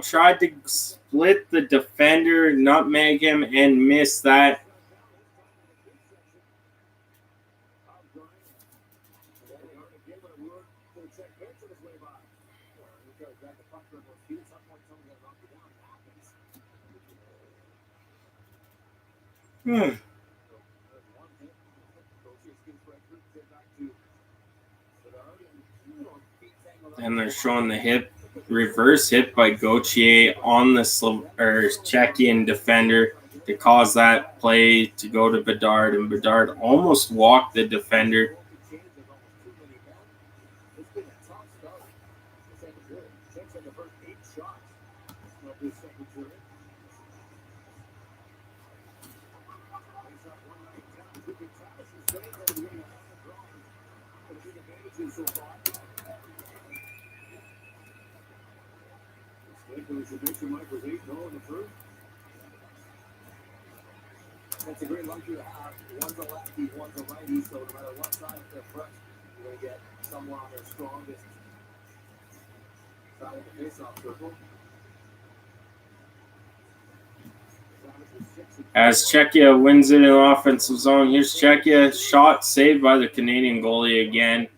[SPEAKER 1] tried to split the defender, nutmeg him, and miss that. And they're showing the reverse hit by Gauthier on the Czechian defender to cause that play to go to Bedard, and Bedard almost walked the defender.
[SPEAKER 3] That's a great luxury to have. One's a lefty, one's a righty, so no matter what side of their foot, you're going to get someone on their strongest side of the face-off circle.
[SPEAKER 1] As Czechia wins it in the offensive zone, here's Czechia, shot saved by the Canadian goalie again.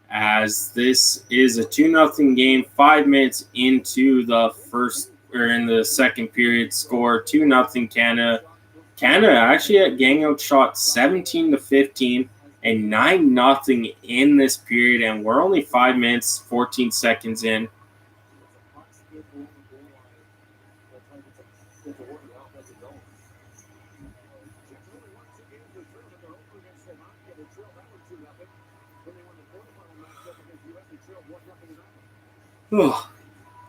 [SPEAKER 1] As this is a 2-0 game, 5 minutes into the in the second period, score 2-0 Canada. Canada actually gang outshot 17-15 and 9-0 in this period, and we're only 5 minutes, 14 seconds in.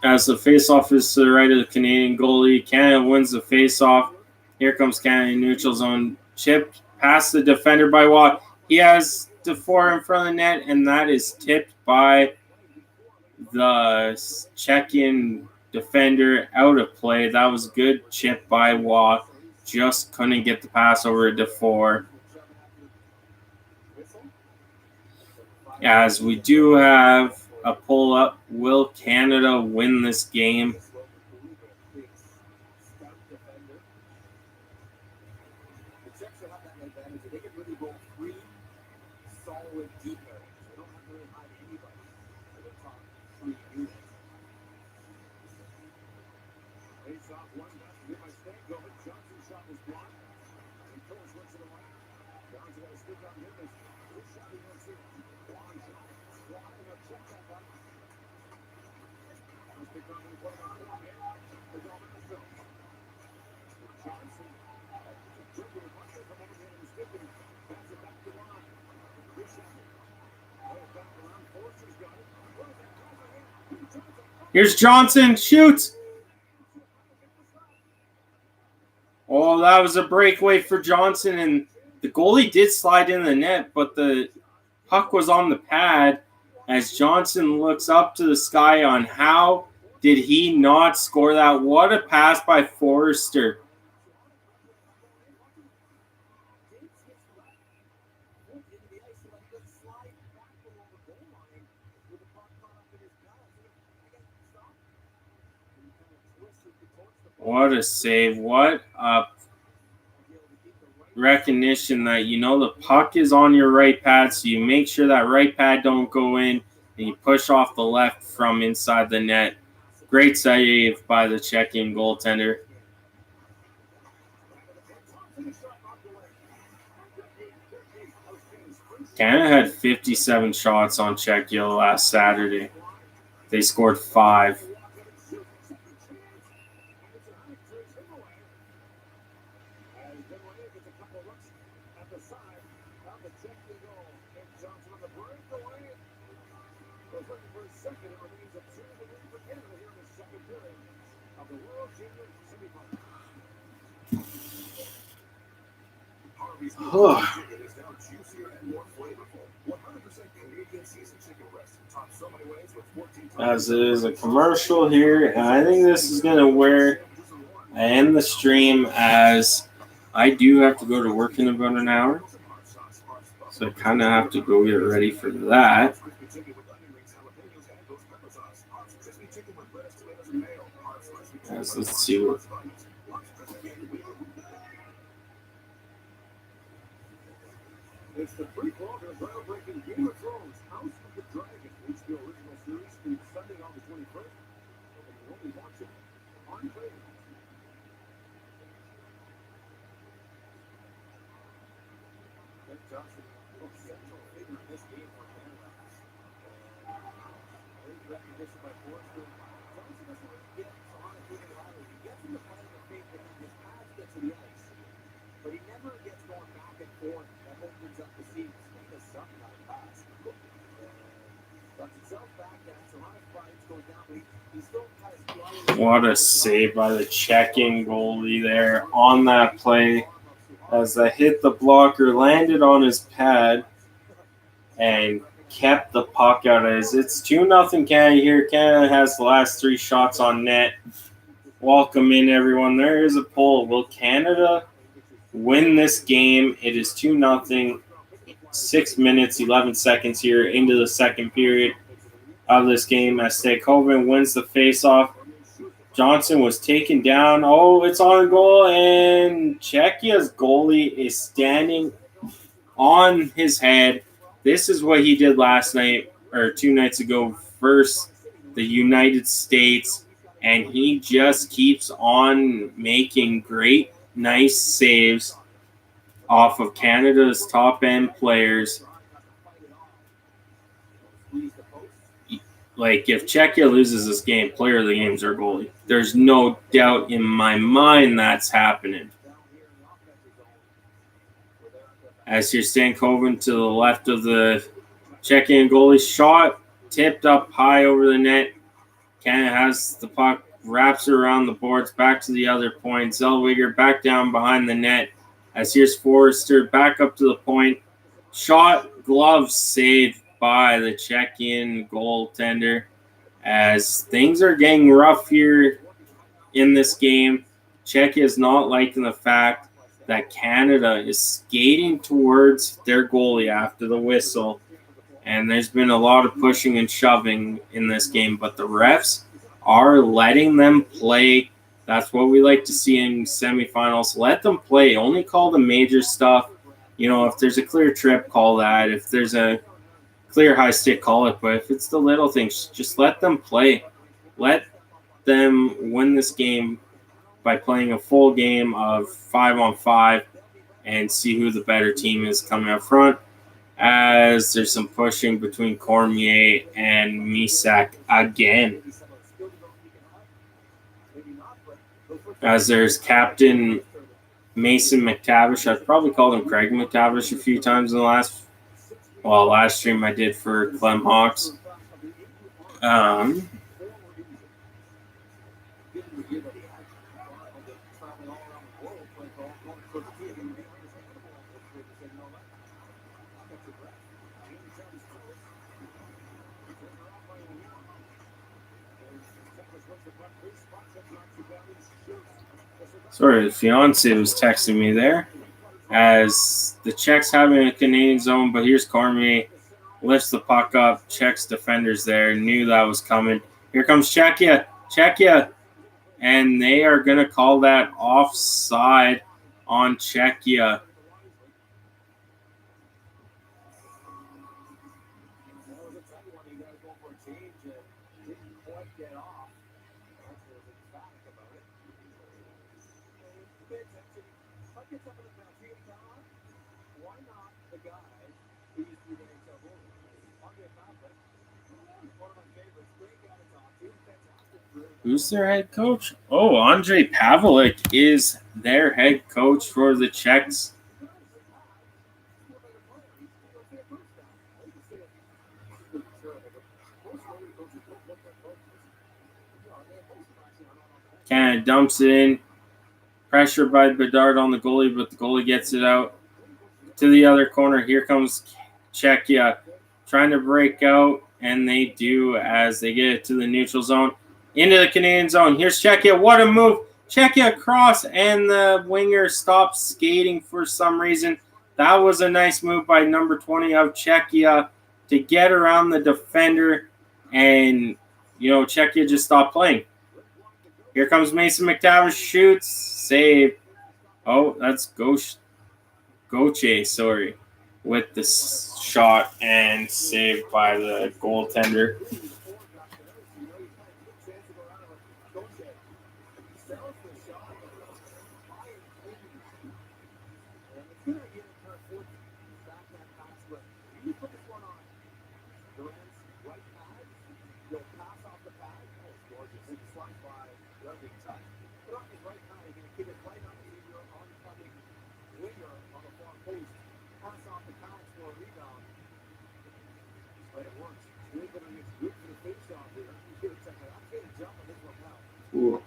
[SPEAKER 1] As the face-off is to the right of the Canadian goalie, Canada wins the face-off. Here comes Canada in neutral zone. Chip past the defender by Watt. He has DeFore in front of the net, and that is tipped by the Czechian defender out of play. That was good chip by Watt. Just couldn't get the pass over to DeFore. As we do have a pull-up, will Canada win this game? Here's Johnson, shoots. Oh, that was a breakaway for Johnson, and the goalie did slide in the net, but the puck was on the pad as Johnson looks up to the sky on how did he not score that? What a pass by Forrester. What a save. What a recognition that the puck is on your right pad, so you make sure that right pad don't go in, and you push off the left from inside the net. Great save by the Czechian goaltender. Canada had 57 shots on Czechia last Saturday. They scored 5. As it is a commercial here, and I think this is going to end the stream, as I do have to go to work in about an hour. So I kind of have to go get ready for that. Let's see what.
[SPEAKER 3] It's the prequel to the groundbreaking Game of Thrones House of the Dragon HBO original series through Sunday, August 21st. And you can only watch it on Crave. Ben Johnson, central figure in this game for Canada. Great recognition by Forrester. Johnson doesn't really get on a good ladder. He gets in the play of faith that his pads get to the ice, but he never gets going back and forth. That opens up the seams. He does some kind of pass. Ducks himself back, and it's a lot of fights going down, but he still has.
[SPEAKER 1] What a save by the Czechian goalie there on that play, as I hit the blocker, landed on his pad, and kept the puck out. As it's 2-0 Canada here. Canada has the last 3 shots on net. Welcome in, everyone. There is a poll. Will Canada win this game? It is 2-0. 6 minutes, 11 seconds here into the second period of this game, as Stakoven wins the faceoff. Johnson was taken down. Oh, it's on goal, and Czechia's goalie is standing on his head. This is what he did last night, or 2 nights ago, versus the United States, and he just keeps on making great, nice saves off of Canada's top-end players. Like, if Czechia loses this game, player of the game is their goalie. There's no doubt in my mind that's happening. As here's Stankoven to the left of the Czechian goalie. Shot tipped up high over the net. Canada has the puck, wraps it around the boards, back to the other point. Zellweger back down behind the net. As here's Forrester back up to the point. Shot, glove saved by the Czechian goaltender. As things are getting rough here in this game, Czechia is not liking the fact that Canada is skating towards their goalie after the whistle. And there's been a lot of pushing and shoving in this game, but the refs are letting them play. That's what we like to see in semifinals. Let them play. Only call the major stuff. If there's a clear trip, call that. If there's a clear high stick, call it. But if it's the little things, just let them play. Let them win this game by playing a full game of 5-on-5 and see who the better team is coming up front. As there's some pushing between Cormier and Misak again. As there's Captain Mason McTavish. I've probably called him Craig McTavish a few times in the last stream I did for Clem Hawks. Sorry, the fiance was texting me there. As the Czechs having a Canadian zone, but here's Cormier. Lifts the puck up. Czechs defenders there. Knew that was coming. Here comes Czechia. and they are going to call that offside on Czechia. Who's their head coach? Oh, Andrej Pavlik is their head coach for the Czechs. Canada dumps it in. Pressure by Bedard on the goalie, but the goalie gets it out to the other corner. Here comes Czechia trying to break out, and they do as they get it to the neutral zone. Into the Canadian zone. Here's Czechia. What a move. Czechia across, and the winger stops skating for some reason. That was a nice move by number 20 of Czechia to get around the defender, and, Czechia just stopped playing. Here comes Mason McTavish. Shoots. Save. Oh, that's Goche, with the shot and saved by the goaltender. Ooh.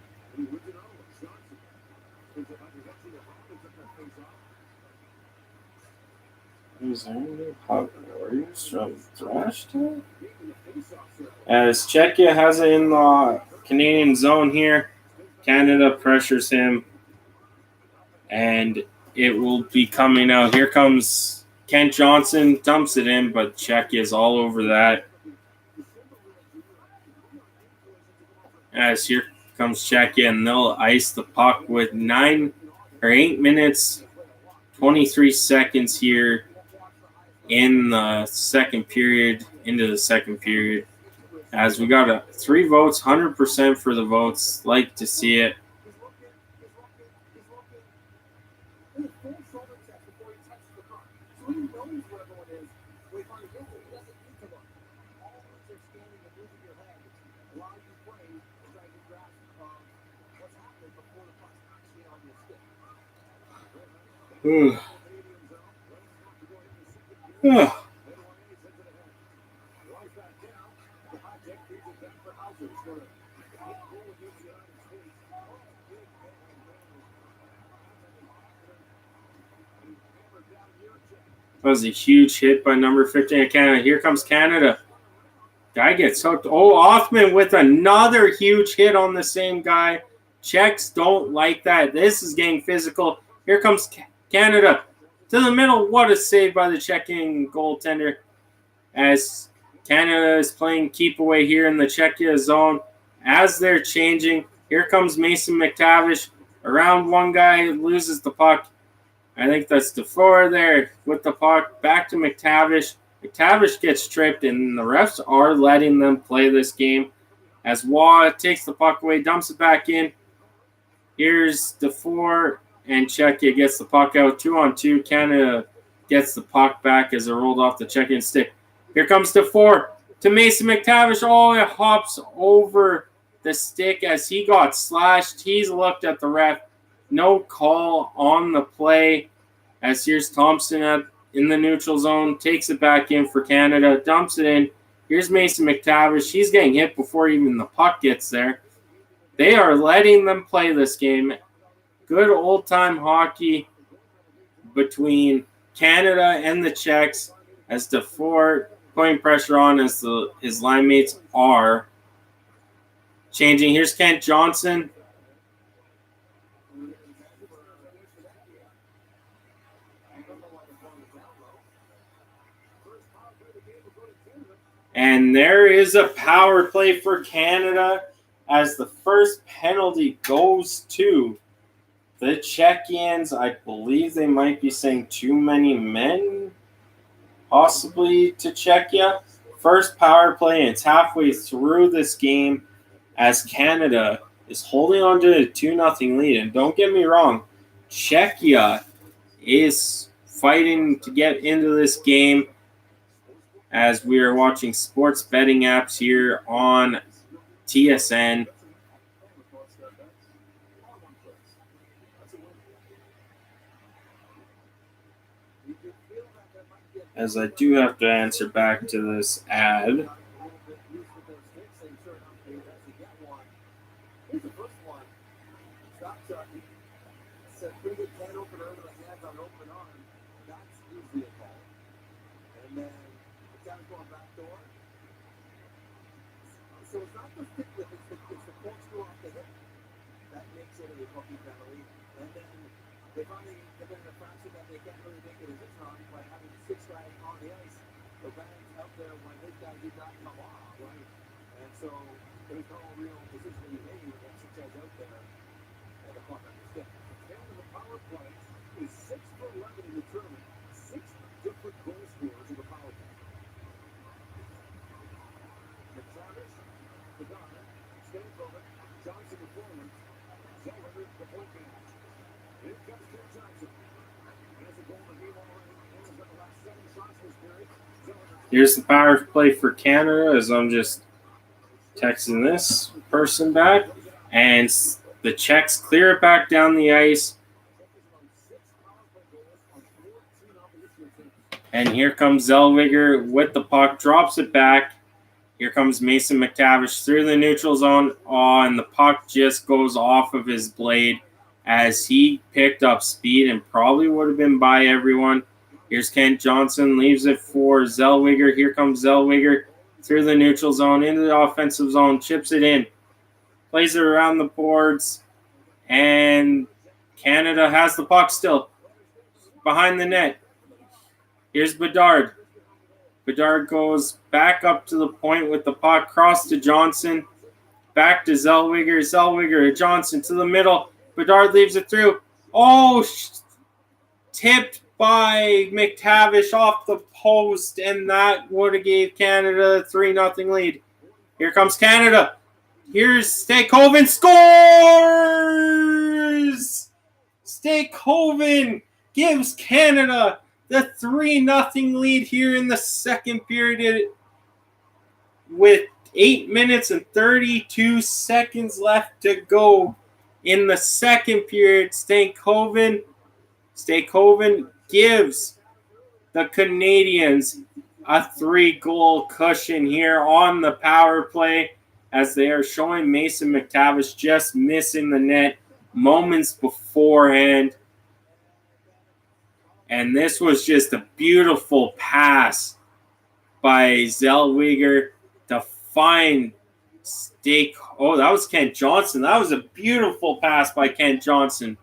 [SPEAKER 1] Is there any Warriors from Thrash Town? As Czechia has it in the Canadian zone here, Canada pressures him, and it will be coming out. Here comes Kent Johnson, dumps it in, but Czechia is all over that. As here comes Czechia, and they'll ice the puck with 8 minutes, 23 seconds here in the second period, into the second period. As we got 3 votes, 100% for the votes. Like to see it. That was a huge hit by number 15 of Canada. Here comes Canada. Guy gets hooked. Oh, Othman with another huge hit on the same guy. Czechs don't like that. This is getting physical. Here comes Canada to the middle. What a save by the Czechian goaltender. As Canada is playing keep away here in the Czechia zone. As they're changing, here comes Mason McTavish. Around one guy, loses the puck. I think that's DeFore there with the puck. Back to McTavish. McTavish gets tripped, and the refs are letting them play this game. As Waugh takes the puck away, dumps it back in. Here's DeFore, and Czechia gets the puck out. 2-on-2. Canada gets the puck back as it rolled off the Czechian stick. Here comes DeFore to Mason McTavish. Oh, it hops over the stick as he got slashed. He's looked at the ref. No call on the play. As here's Thompson in the neutral zone. Takes it back in for Canada. Dumps it in. Here's Mason McTavish. He's getting hit before even the puck gets there. They are letting them play this game. Good old-time hockey between Canada and the Czechs as DeFore putting pressure on as his line mates are changing. Here's Kent Johnson. And there is a power play for Canada as the first penalty goes to the Czechians. I believe they might be saying too many men, possibly to Czechia. First power play, and it's halfway through this game as Canada is holding on to a 2-0 lead. And don't get me wrong, Czechia is fighting to get into this game as we are watching sports betting apps here on TSN. As I do have to answer back to this ad.
[SPEAKER 3] So it's not the stick lift, it's the corkscrew off the hip. That makes it a hockey penalty. And then they finally have been in a fraction that they can't really make it as it's not by having 6 guys on the ice. The band's out there when this guy did not come off, right? And so there's no real decision to be made when that 6 guys out there and the puck on the stick. Canada's power play is 6 for 11 in the tournament. 6 different goal scorers in the power play. McTavish, Bedard, Stankovic, Johnson the forward, Zellweger the point man. Here comes Ken Johnson. He has a goal to game already. He's got the last 7 shots this period.
[SPEAKER 1] Here's the power play for Canada as I'm just texting this person back. And the Czechs clear it back down the ice. And here comes Zellweger with the puck, drops it back. Here comes Mason McTavish through the neutral zone. Oh, and the puck just goes off of his blade as he picked up speed and probably would have been by everyone. Here's Kent Johnson, leaves it for Zellweger. Here comes Zellweger through the neutral zone, into the offensive zone, chips it in, plays it around the boards, and Canada has the puck still behind the net. Here's Bedard. Bedard goes back up to the point with the puck, cross to Johnson, back to Zellweger. Zellweger to Johnson to the middle. Bedard leaves it through. Oh, tipped by McTavish off the post, and that would have gave Canada a 3-0 lead. Here comes Canada. Here's Stakehoven, scores! Stakehoven gives Canada the 3-0 lead here in the second period with 8 minutes and 32 seconds left to go in the second period. Stakehoven gives the Canadians a 3-goal cushion here on the power play as they are showing Mason McTavish just missing the net moments beforehand. And this was just a beautiful pass by Zellweger to find Oh, that was Kent Johnson. That was a beautiful pass by Kent Johnson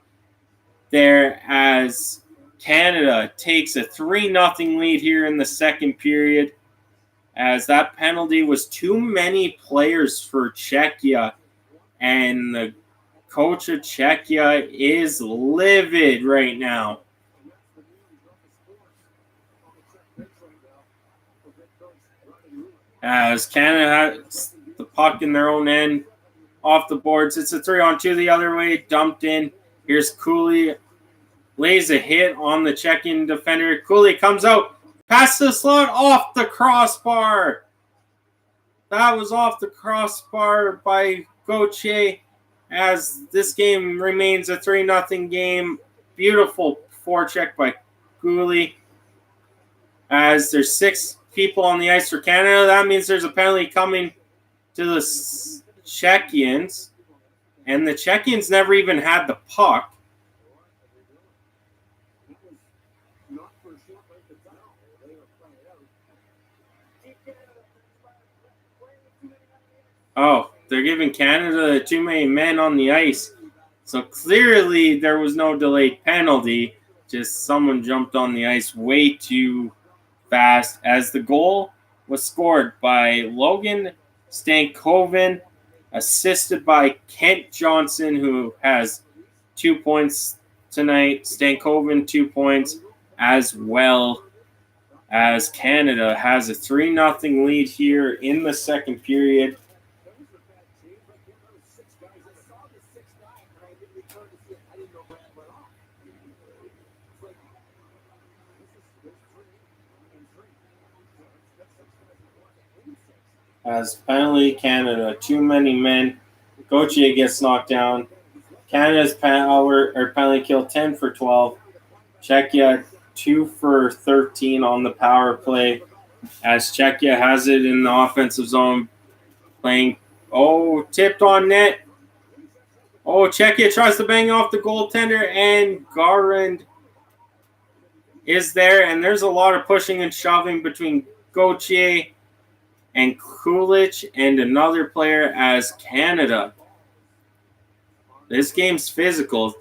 [SPEAKER 1] there as Canada takes a 3-0 lead here in the second period, as that penalty was too many players for Czechia, and the coach of Czechia is livid right now. As Canada has the puck in their own end off the boards. It's a 3-on-2 the other way, dumped in. Here's Cooley, lays a hit on the Czechian defender. Cooley comes out, past the slot, off the crossbar. That was off the crossbar by Gauthier, as this game remains a 3-0 game. Beautiful forecheck by Cooley. As there's 6 people on the ice for Canada, that means there's a penalty coming to the Czechians. And the Czechians never even had the puck. Oh, they're giving Canada too many men on the ice. So clearly there was no delayed penalty. Just someone jumped on the ice way too fast, as the goal was scored by Logan Stankoven assisted by Kent Johnson, who has 2 points tonight. Stankoven 2 points, as well as Canada has a 3-0 lead here in the second period. As penalty Canada, too many men. Gauthier gets knocked down. Canada's penalty kill 10 for 12. Czechia 2 for 13 on the power play. As Czechia has it in the offensive zone, playing. Oh, tipped on net. Oh, Czechia tries to bang off the goaltender, and Garand is there. And there's a lot of pushing and shoving between Gauthier and Kulich and another player as Canada. This game's physical.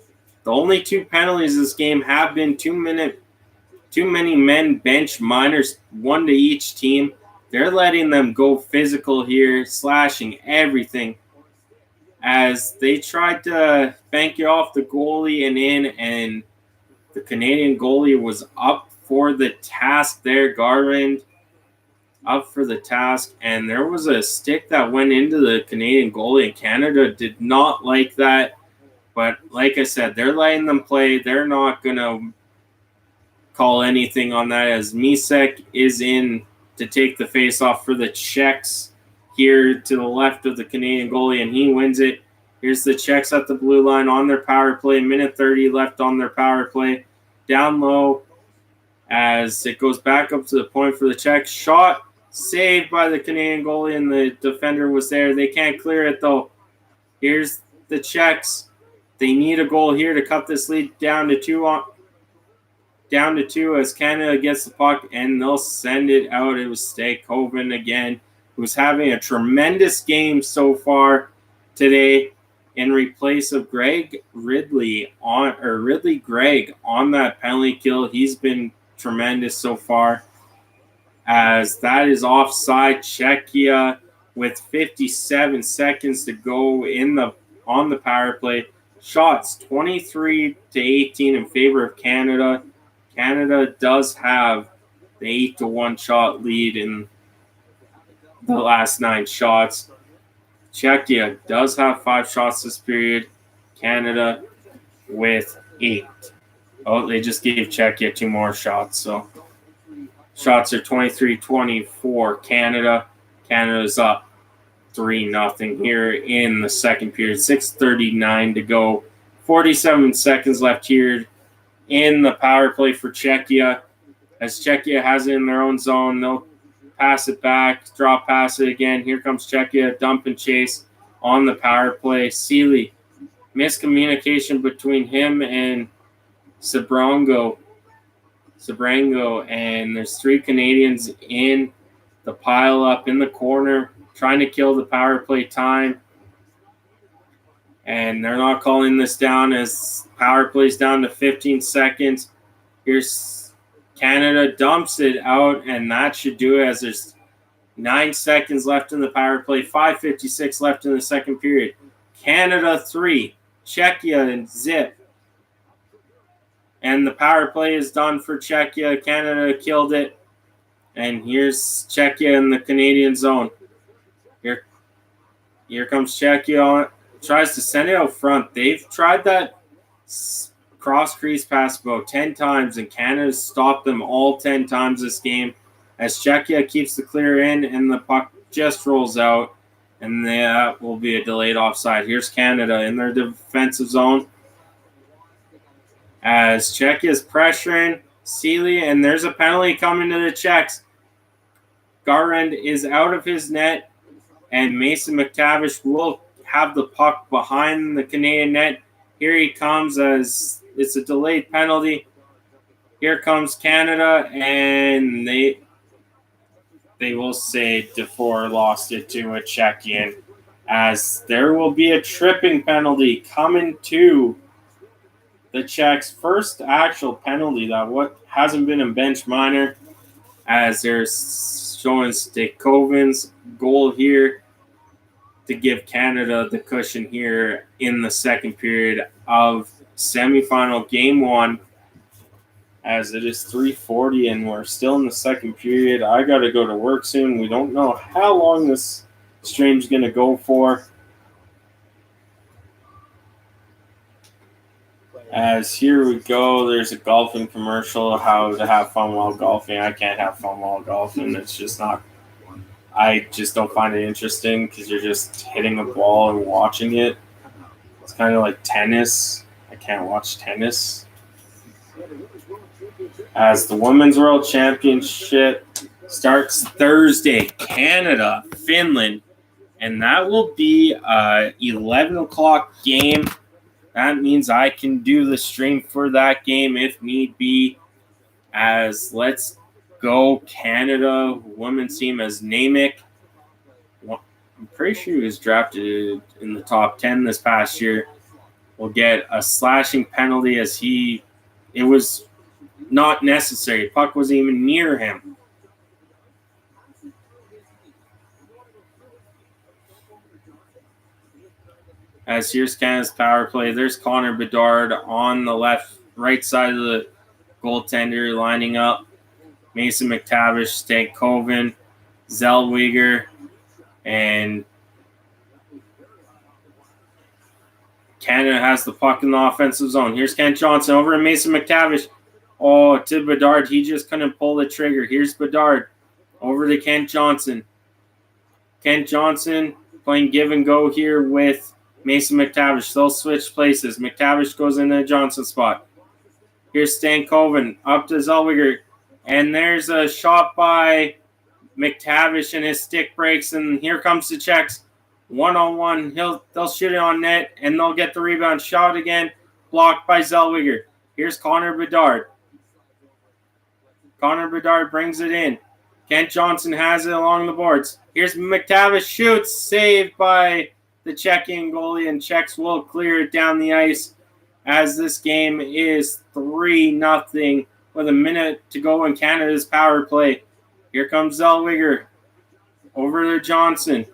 [SPEAKER 1] The only 2 penalties this game have been too many men bench minors, 1 to each team. They're letting them go physical here, slashing everything. As they tried to bank it off the goalie and in, and the Canadian goalie was up for the task there. Garland up for the task, and there was a stick that went into the Canadian goalie, and Canada did not like that. But like I said, they're letting them play. They're not going to call anything on that, as Misek is in to take the face-off for the Czechs here to the left of the Canadian goalie, and he wins it. Here's the Czechs at the blue line on their power play. Minute 30 left on their power play. Down low as it goes back up to the point for the Czechs. Shot saved by the Canadian goalie, and the defender was there. They can't clear it, though. Here's the Czechs. They need a goal here to cut this lead down to 2 as Canada gets the puck, and they'll send it out. It was Stankoven again, who's having a tremendous game so far today in replace of Ridley Gregg on that penalty kill. He's been tremendous so far, as that is offside. Czechia with 57 seconds to go on the power play. Shots 23-18 in favor of Canada. Canada does have the 8-1 shot lead in the last 9 shots. Czechia does have 5 shots this period. Canada with 8. Oh, they just gave Czechia 2 more shots. So shots are 23-24 Canada. Canada's up 3-0 here in the second period. 6:39 to go. 47 seconds left here in the power play for Czechia. As Czechia has it in their own zone, they'll pass it back, drop pass it again. Here comes Czechia, dump and chase on the power play. Seeley, miscommunication between him and Sabrango, and there's 3 Canadians in the pile up in the corner, trying to kill the power play time. And they're not calling this down as power play's down to 15 seconds. Here's Canada, dumps it out, and that should do it, as there's 9 seconds left in the power play, 5:56 left in the second period. Canada 3, Czechia and zip. And the power play is done for Czechia. Canada killed it. And here's Czechia in the Canadian zone. Here comes Czechia on. Tries to send it out front. They've tried that cross crease pass about 10 times, and Canada's stopped them all 10 times this game, as Czechia keeps the clear in, and the puck just rolls out, and that will be a delayed offside. Here's Canada in their defensive zone, as Czechia's pressuring Seeley, and there's a penalty coming to the Czechs. Garand is out of his net, and Mason McTavish will have the puck behind the Canadian net. Here he comes, as it's a delayed penalty. Here comes Canada, and they will say Dufour lost it to a Czechian, as there will be a tripping penalty coming to the Czechs. First actual penalty that hasn't been a bench minor, as they're showing Stankoven's goal here. to give Canada the cushion here in the second period of semifinal game 1, as it is 3:40 and we're still in the second period. I got to go to work soon. We don't know how long this stream's going to go for. As here we go, there's a golfing commercial, how to have fun while golfing. I can't have fun while golfing. It's just not, I just don't find it interesting because you're just hitting a ball and watching it. It's kind of like tennis. I can't watch tennis. As the Women's World Championship starts Thursday, Canada, Finland, and that will be a 11 o'clock game. That means I can do the stream for that game if need be. As let's go Canada women's team as Namick. I'm pretty sure he was drafted in the top 10 this past year. Will get a slashing penalty as it was not necessary. Puck wasn't even near him. As here's Canada's power play. There's Connor Bedard on the right side of the goaltender lining up. Mason McTavish, Stankoven, Zellweger, and Canada has the puck in the offensive zone. Here's Kent Johnson over to Mason McTavish. Oh, to Bedard. He just couldn't pull the trigger. Here's Bedard over to Kent Johnson. Kent Johnson playing give and go here with Mason McTavish. They'll switch places. McTavish goes in the Johnson spot. Here's Stankoven up to Zellweger. And there's a shot by McTavish and his stick breaks. And here comes the Czechs. 1-on-1. They'll shoot it on net and they'll get the rebound. Shot again. Blocked by Zellweger. Here's Connor Bedard. Connor Bedard brings it in. Kent Johnson has it along the boards. Here's McTavish. Shoots. Saved by the Czechian goalie, and Czechs will clear it down the ice as this game is 3-0 with a minute to go in Canada's power play. Here comes Zellweger over to Johnson.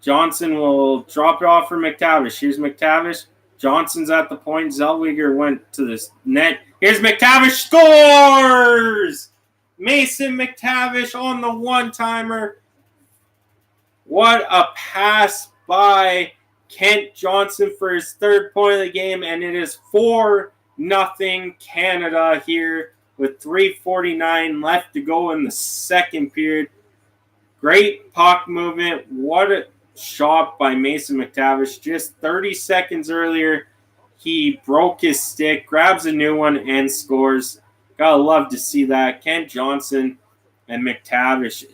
[SPEAKER 1] Johnson will drop it off for McTavish. Here's McTavish. Johnson's at the point. Zellweger went to the net. Here's McTavish. Scores! Mason McTavish on the one-timer. What a pass by Kent Johnson for his third point of the game, and it is 4-0 Canada here with 3:49 left to go in the second period. Great puck movement. What a shot by Mason McTavish. Just 30 seconds earlier, he broke his stick, grabs a new one, and scores. Gotta love to see that. Kent Johnson and McTavish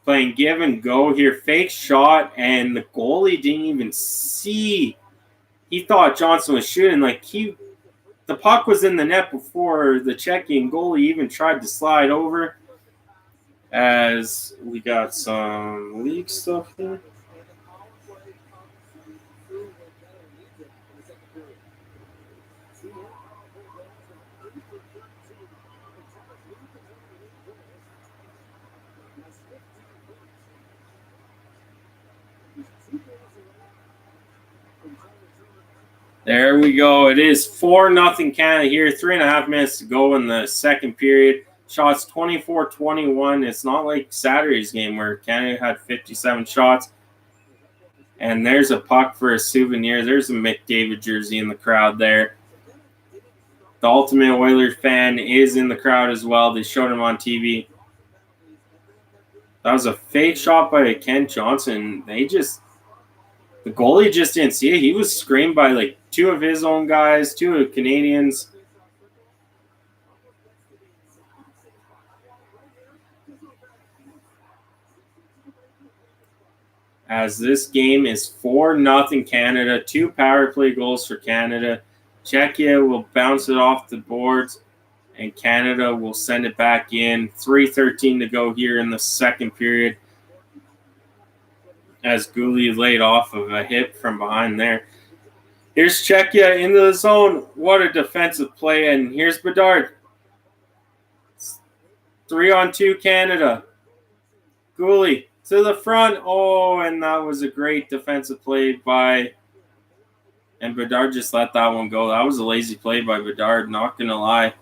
[SPEAKER 1] playing give and go here. Fake shot, and the goalie didn't even see. He thought Johnson was shooting. The puck was in the net before the Czechian goalie even tried to slide over. As we got some league stuff here. There we go. It is 4-0 Canada here. 3.5 minutes to go in the second period. Shots 24-21. It's not like Saturday's game where Canada had 57 shots. And there's a puck for a souvenir. There's a McDavid jersey in the crowd there. The Ultimate Oilers fan is in the crowd as well. They showed him on TV. That was a fake shot by Kent Johnson. The goalie just didn't see it. He was screened by two of his own guys, two of Canadians. As this game is 4-0 Canada, 2 power play goals for Canada. Czechia will bounce it off the boards, and Canada will send it back in. 3:13 to go here in the second period. As Goulet laid off of a hit from behind there. Here's Czechia into the zone. What a defensive play. And here's Bedard. 3-on-2 Canada. Goulet to the front. Oh, and that was a great defensive play by, and Bedard just let that one go. That was a lazy play by Bedard, not going to lie.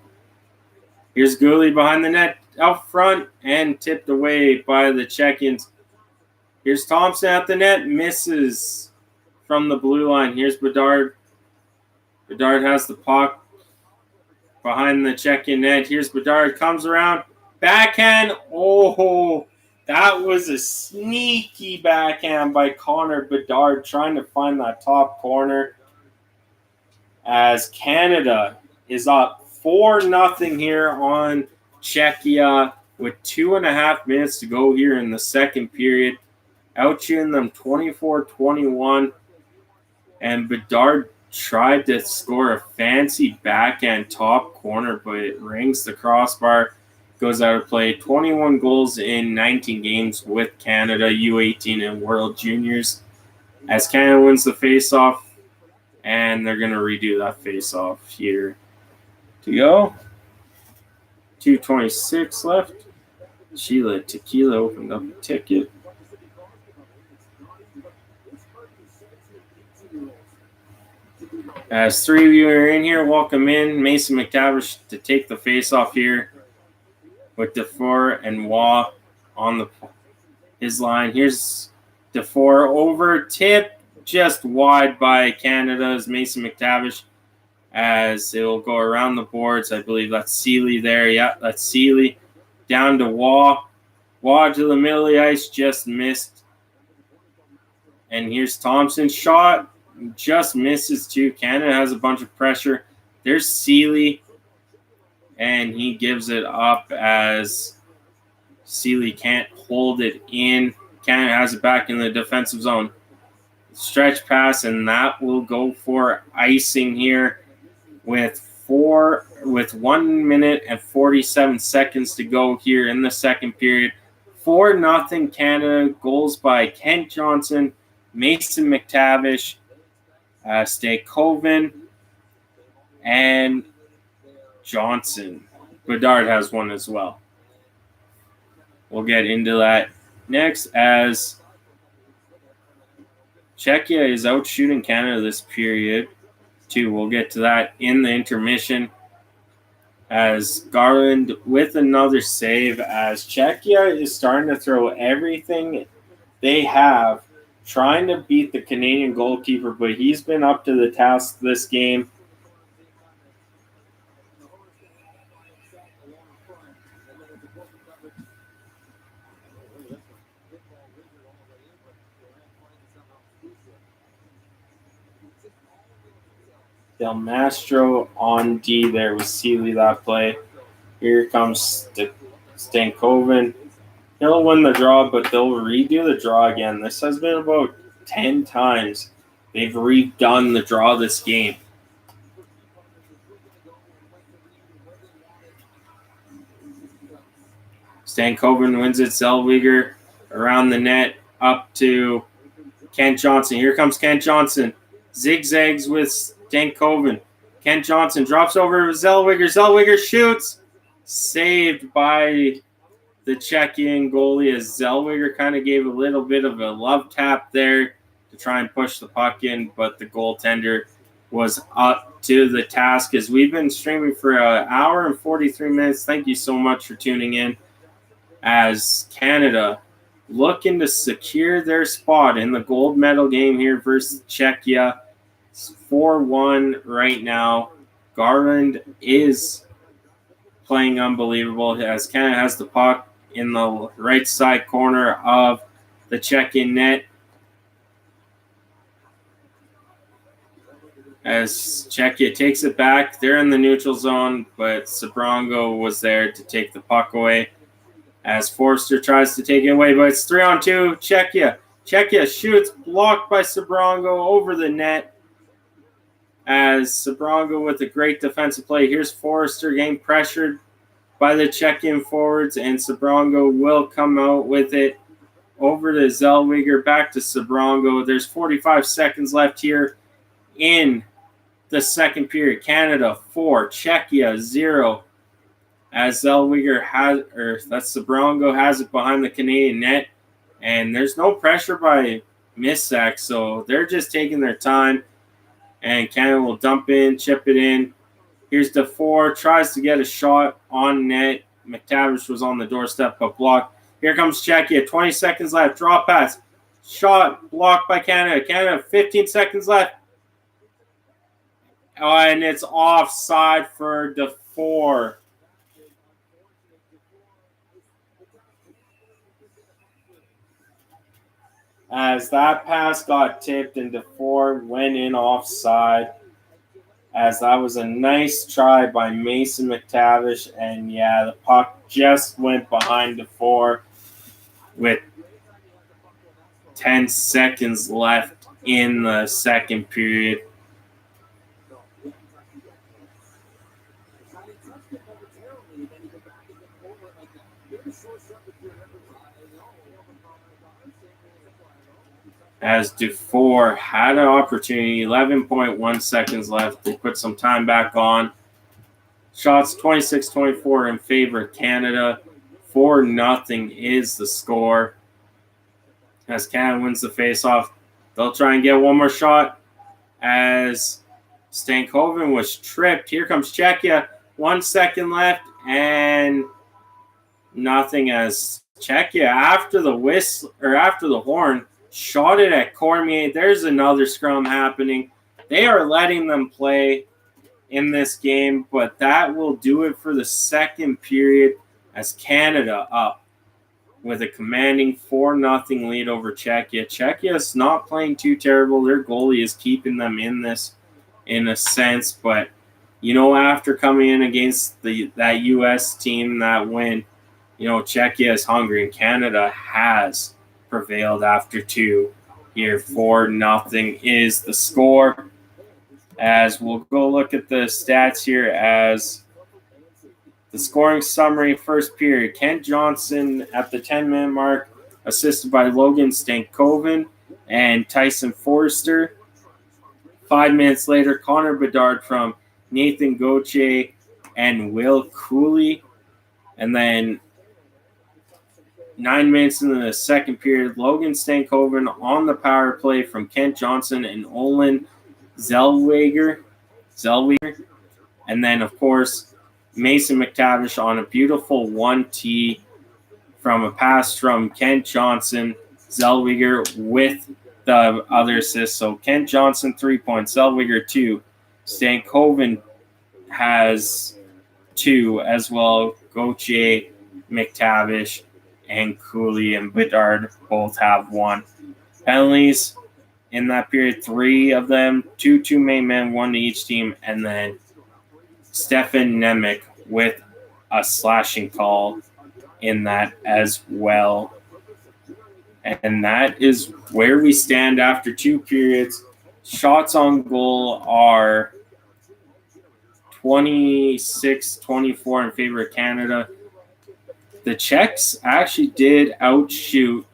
[SPEAKER 1] Here's Gooley behind the net out front and tipped away by the Czechians. Here's Thompson at the net, misses from the blue line. Here's Bedard. Bedard has the puck behind the Czechian net. Here's Bedard, comes around, backhand. Oh, that was a sneaky backhand by Connor Bedard, trying to find that top corner. As Canada is up 4-0 here on Czechia with 2.5 minutes to go here in the second period. Outshooting them 24-21. And Bedard tried to score a fancy backhand top corner, but it rings the crossbar, goes out of play. 21 goals in 19 games with Canada, U18 and World Juniors. As Canada wins the faceoff, and they're going to redo that faceoff here. To go. 2:26 left. Sheila Tequila opened up a ticket. As three of you are in here, welcome in. Mason McTavish to take the face-off here with DeFore and Waugh on his line. Here's DeFore over, tip just wide by Canada's Mason McTavish as it will go around the boards. I believe that's Seeley there. Yeah, that's Seeley. Down to Waugh. Waugh to the middle of the ice, just missed. And here's Thompson's shot. Just misses too. Canada has a bunch of pressure. There's Seeley, and he gives it up as Seeley can't hold it in. Canada has it back in the defensive zone. Stretch pass, and that will go for icing here with 1 minute and 47 seconds to go here in the second period. 4-0 Canada. Goals by Kent Johnson, Mason McTavish, Stakoven, and Johnson. Bedard has one as well. We'll get into that next as Czechia is out shooting Canada this period too. We'll get to that in the intermission as Garland with another save as Czechia is starting to throw everything they have trying to beat the Canadian goalkeeper, but he's been up to the task this game. Del Mastro on D there with Seeley that play. Here comes Stankoven. He'll win the draw, but they'll redo the draw again. This has been about 10 times they've redone the draw this game. Stankoven wins it. Zellweger around the net up to Kent Johnson. Here comes Kent Johnson. Zigzags with Stankoven. Kent Johnson drops over to Zellweger. Zellweger shoots. Saved by the Czechian goalie as Zellweger kind of gave a little bit of a love tap there to try and push the puck in, but the goaltender was up to the task as we've been streaming for an hour and 43 minutes. Thank you so much for tuning in as Canada looking to secure their spot in the gold medal game here versus Czechia. It's 4-1 right now. Garland is playing unbelievable as Canada has the puck in the right side corner of the Czechian net. As Czechia takes it back, they're in the neutral zone, but Sabrango was there to take the puck away. As Forster tries to take it away, but it's 3-on-2. Czechia. Czechia shoots, blocked by Sabrango over the net. As Sabrango with a great defensive play. Here's Forster getting pressured by the Czechian forwards, and Sabrango will come out with it over to Zellweger, back to Sabrango. There's 45 seconds left here in the second period. Canada 4, Czechia 0. As Zellweger has, that's Sabrango has it behind the Canadian net. And there's no pressure by Missack, so they're just taking their time. And Canada will dump in, chip it in. Here's DeFore, tries to get a shot on net. McTavish was on the doorstep, but blocked. Here comes Czechia, 20 seconds left. Draw pass. Shot blocked by Canada. Canada, 15 seconds left. Oh, and it's offside for DeFore. As that pass got tipped and DeFore went in offside. As that was a nice try by Mason McTavish. And yeah, the puck just went behind DeFore with 10 seconds left in the second period. As DeFore had an opportunity, 11.1 seconds left. They put some time back on. Shots 26-24 in favor of Canada. 4-0 is the score. As Canada wins the faceoff, they'll try and get one more shot. As Stankoven was tripped. Here comes Czechia. 1 second left and nothing. As Czechia, after the whistle or after the horn, shot it at Cormier. There's another scrum happening. They are letting them play in this game, but that will do it for the second period as Canada up with a commanding 4-0 lead over Czechia. Czechia is not playing too terrible. Their goalie is keeping them in this in a sense, but you know, after coming in against that U.S. team that win, you know, Czechia is hungry and Canada has prevailed after two. Here, 4-0 is the score. As we'll go look at the stats here as the scoring summary first period. Kent Johnson at the 10-minute mark, assisted by Logan Stankoven and Tyson Forrester. 5 minutes later, Connor Bedard from Nathan Gauthier and Will Cooley. And then 9 minutes into the second period, Logan Stankoven on the power play from Kent Johnson and Olin Zellweger. And then, of course, Mason McTavish on a beautiful 1T from a pass from Kent Johnson, Zellweger with the other assist. So Kent Johnson, 3 points, Zellweger 2. Stankoven has 2 as well. Gauthier, McTavish, and Cooley and Bedard both have 1. Penalties in that period, 3 of them, 2 main men, 1 to each team, and then Stefan Nemec with a slashing call in that as well. And that is where we stand after 2 periods. Shots on goal are 26-24 in favor of Canada. The Czechs actually did outshoot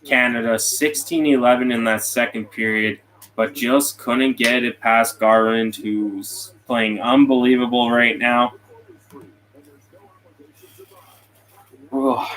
[SPEAKER 1] Canada 16-11 in that second period, but just couldn't get it past Garland, who's playing unbelievable right now. Oh.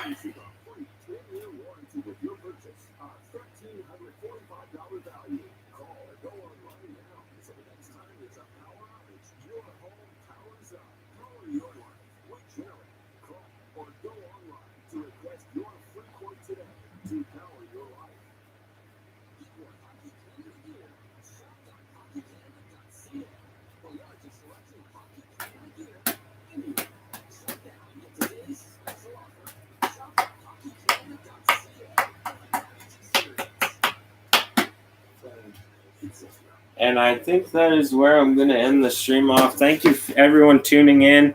[SPEAKER 1] And I think that is where I'm going to end the stream off. Thank you, everyone, tuning in.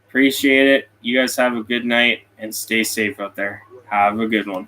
[SPEAKER 1] Appreciate it. You guys have a good night and stay safe out there. Have a good one.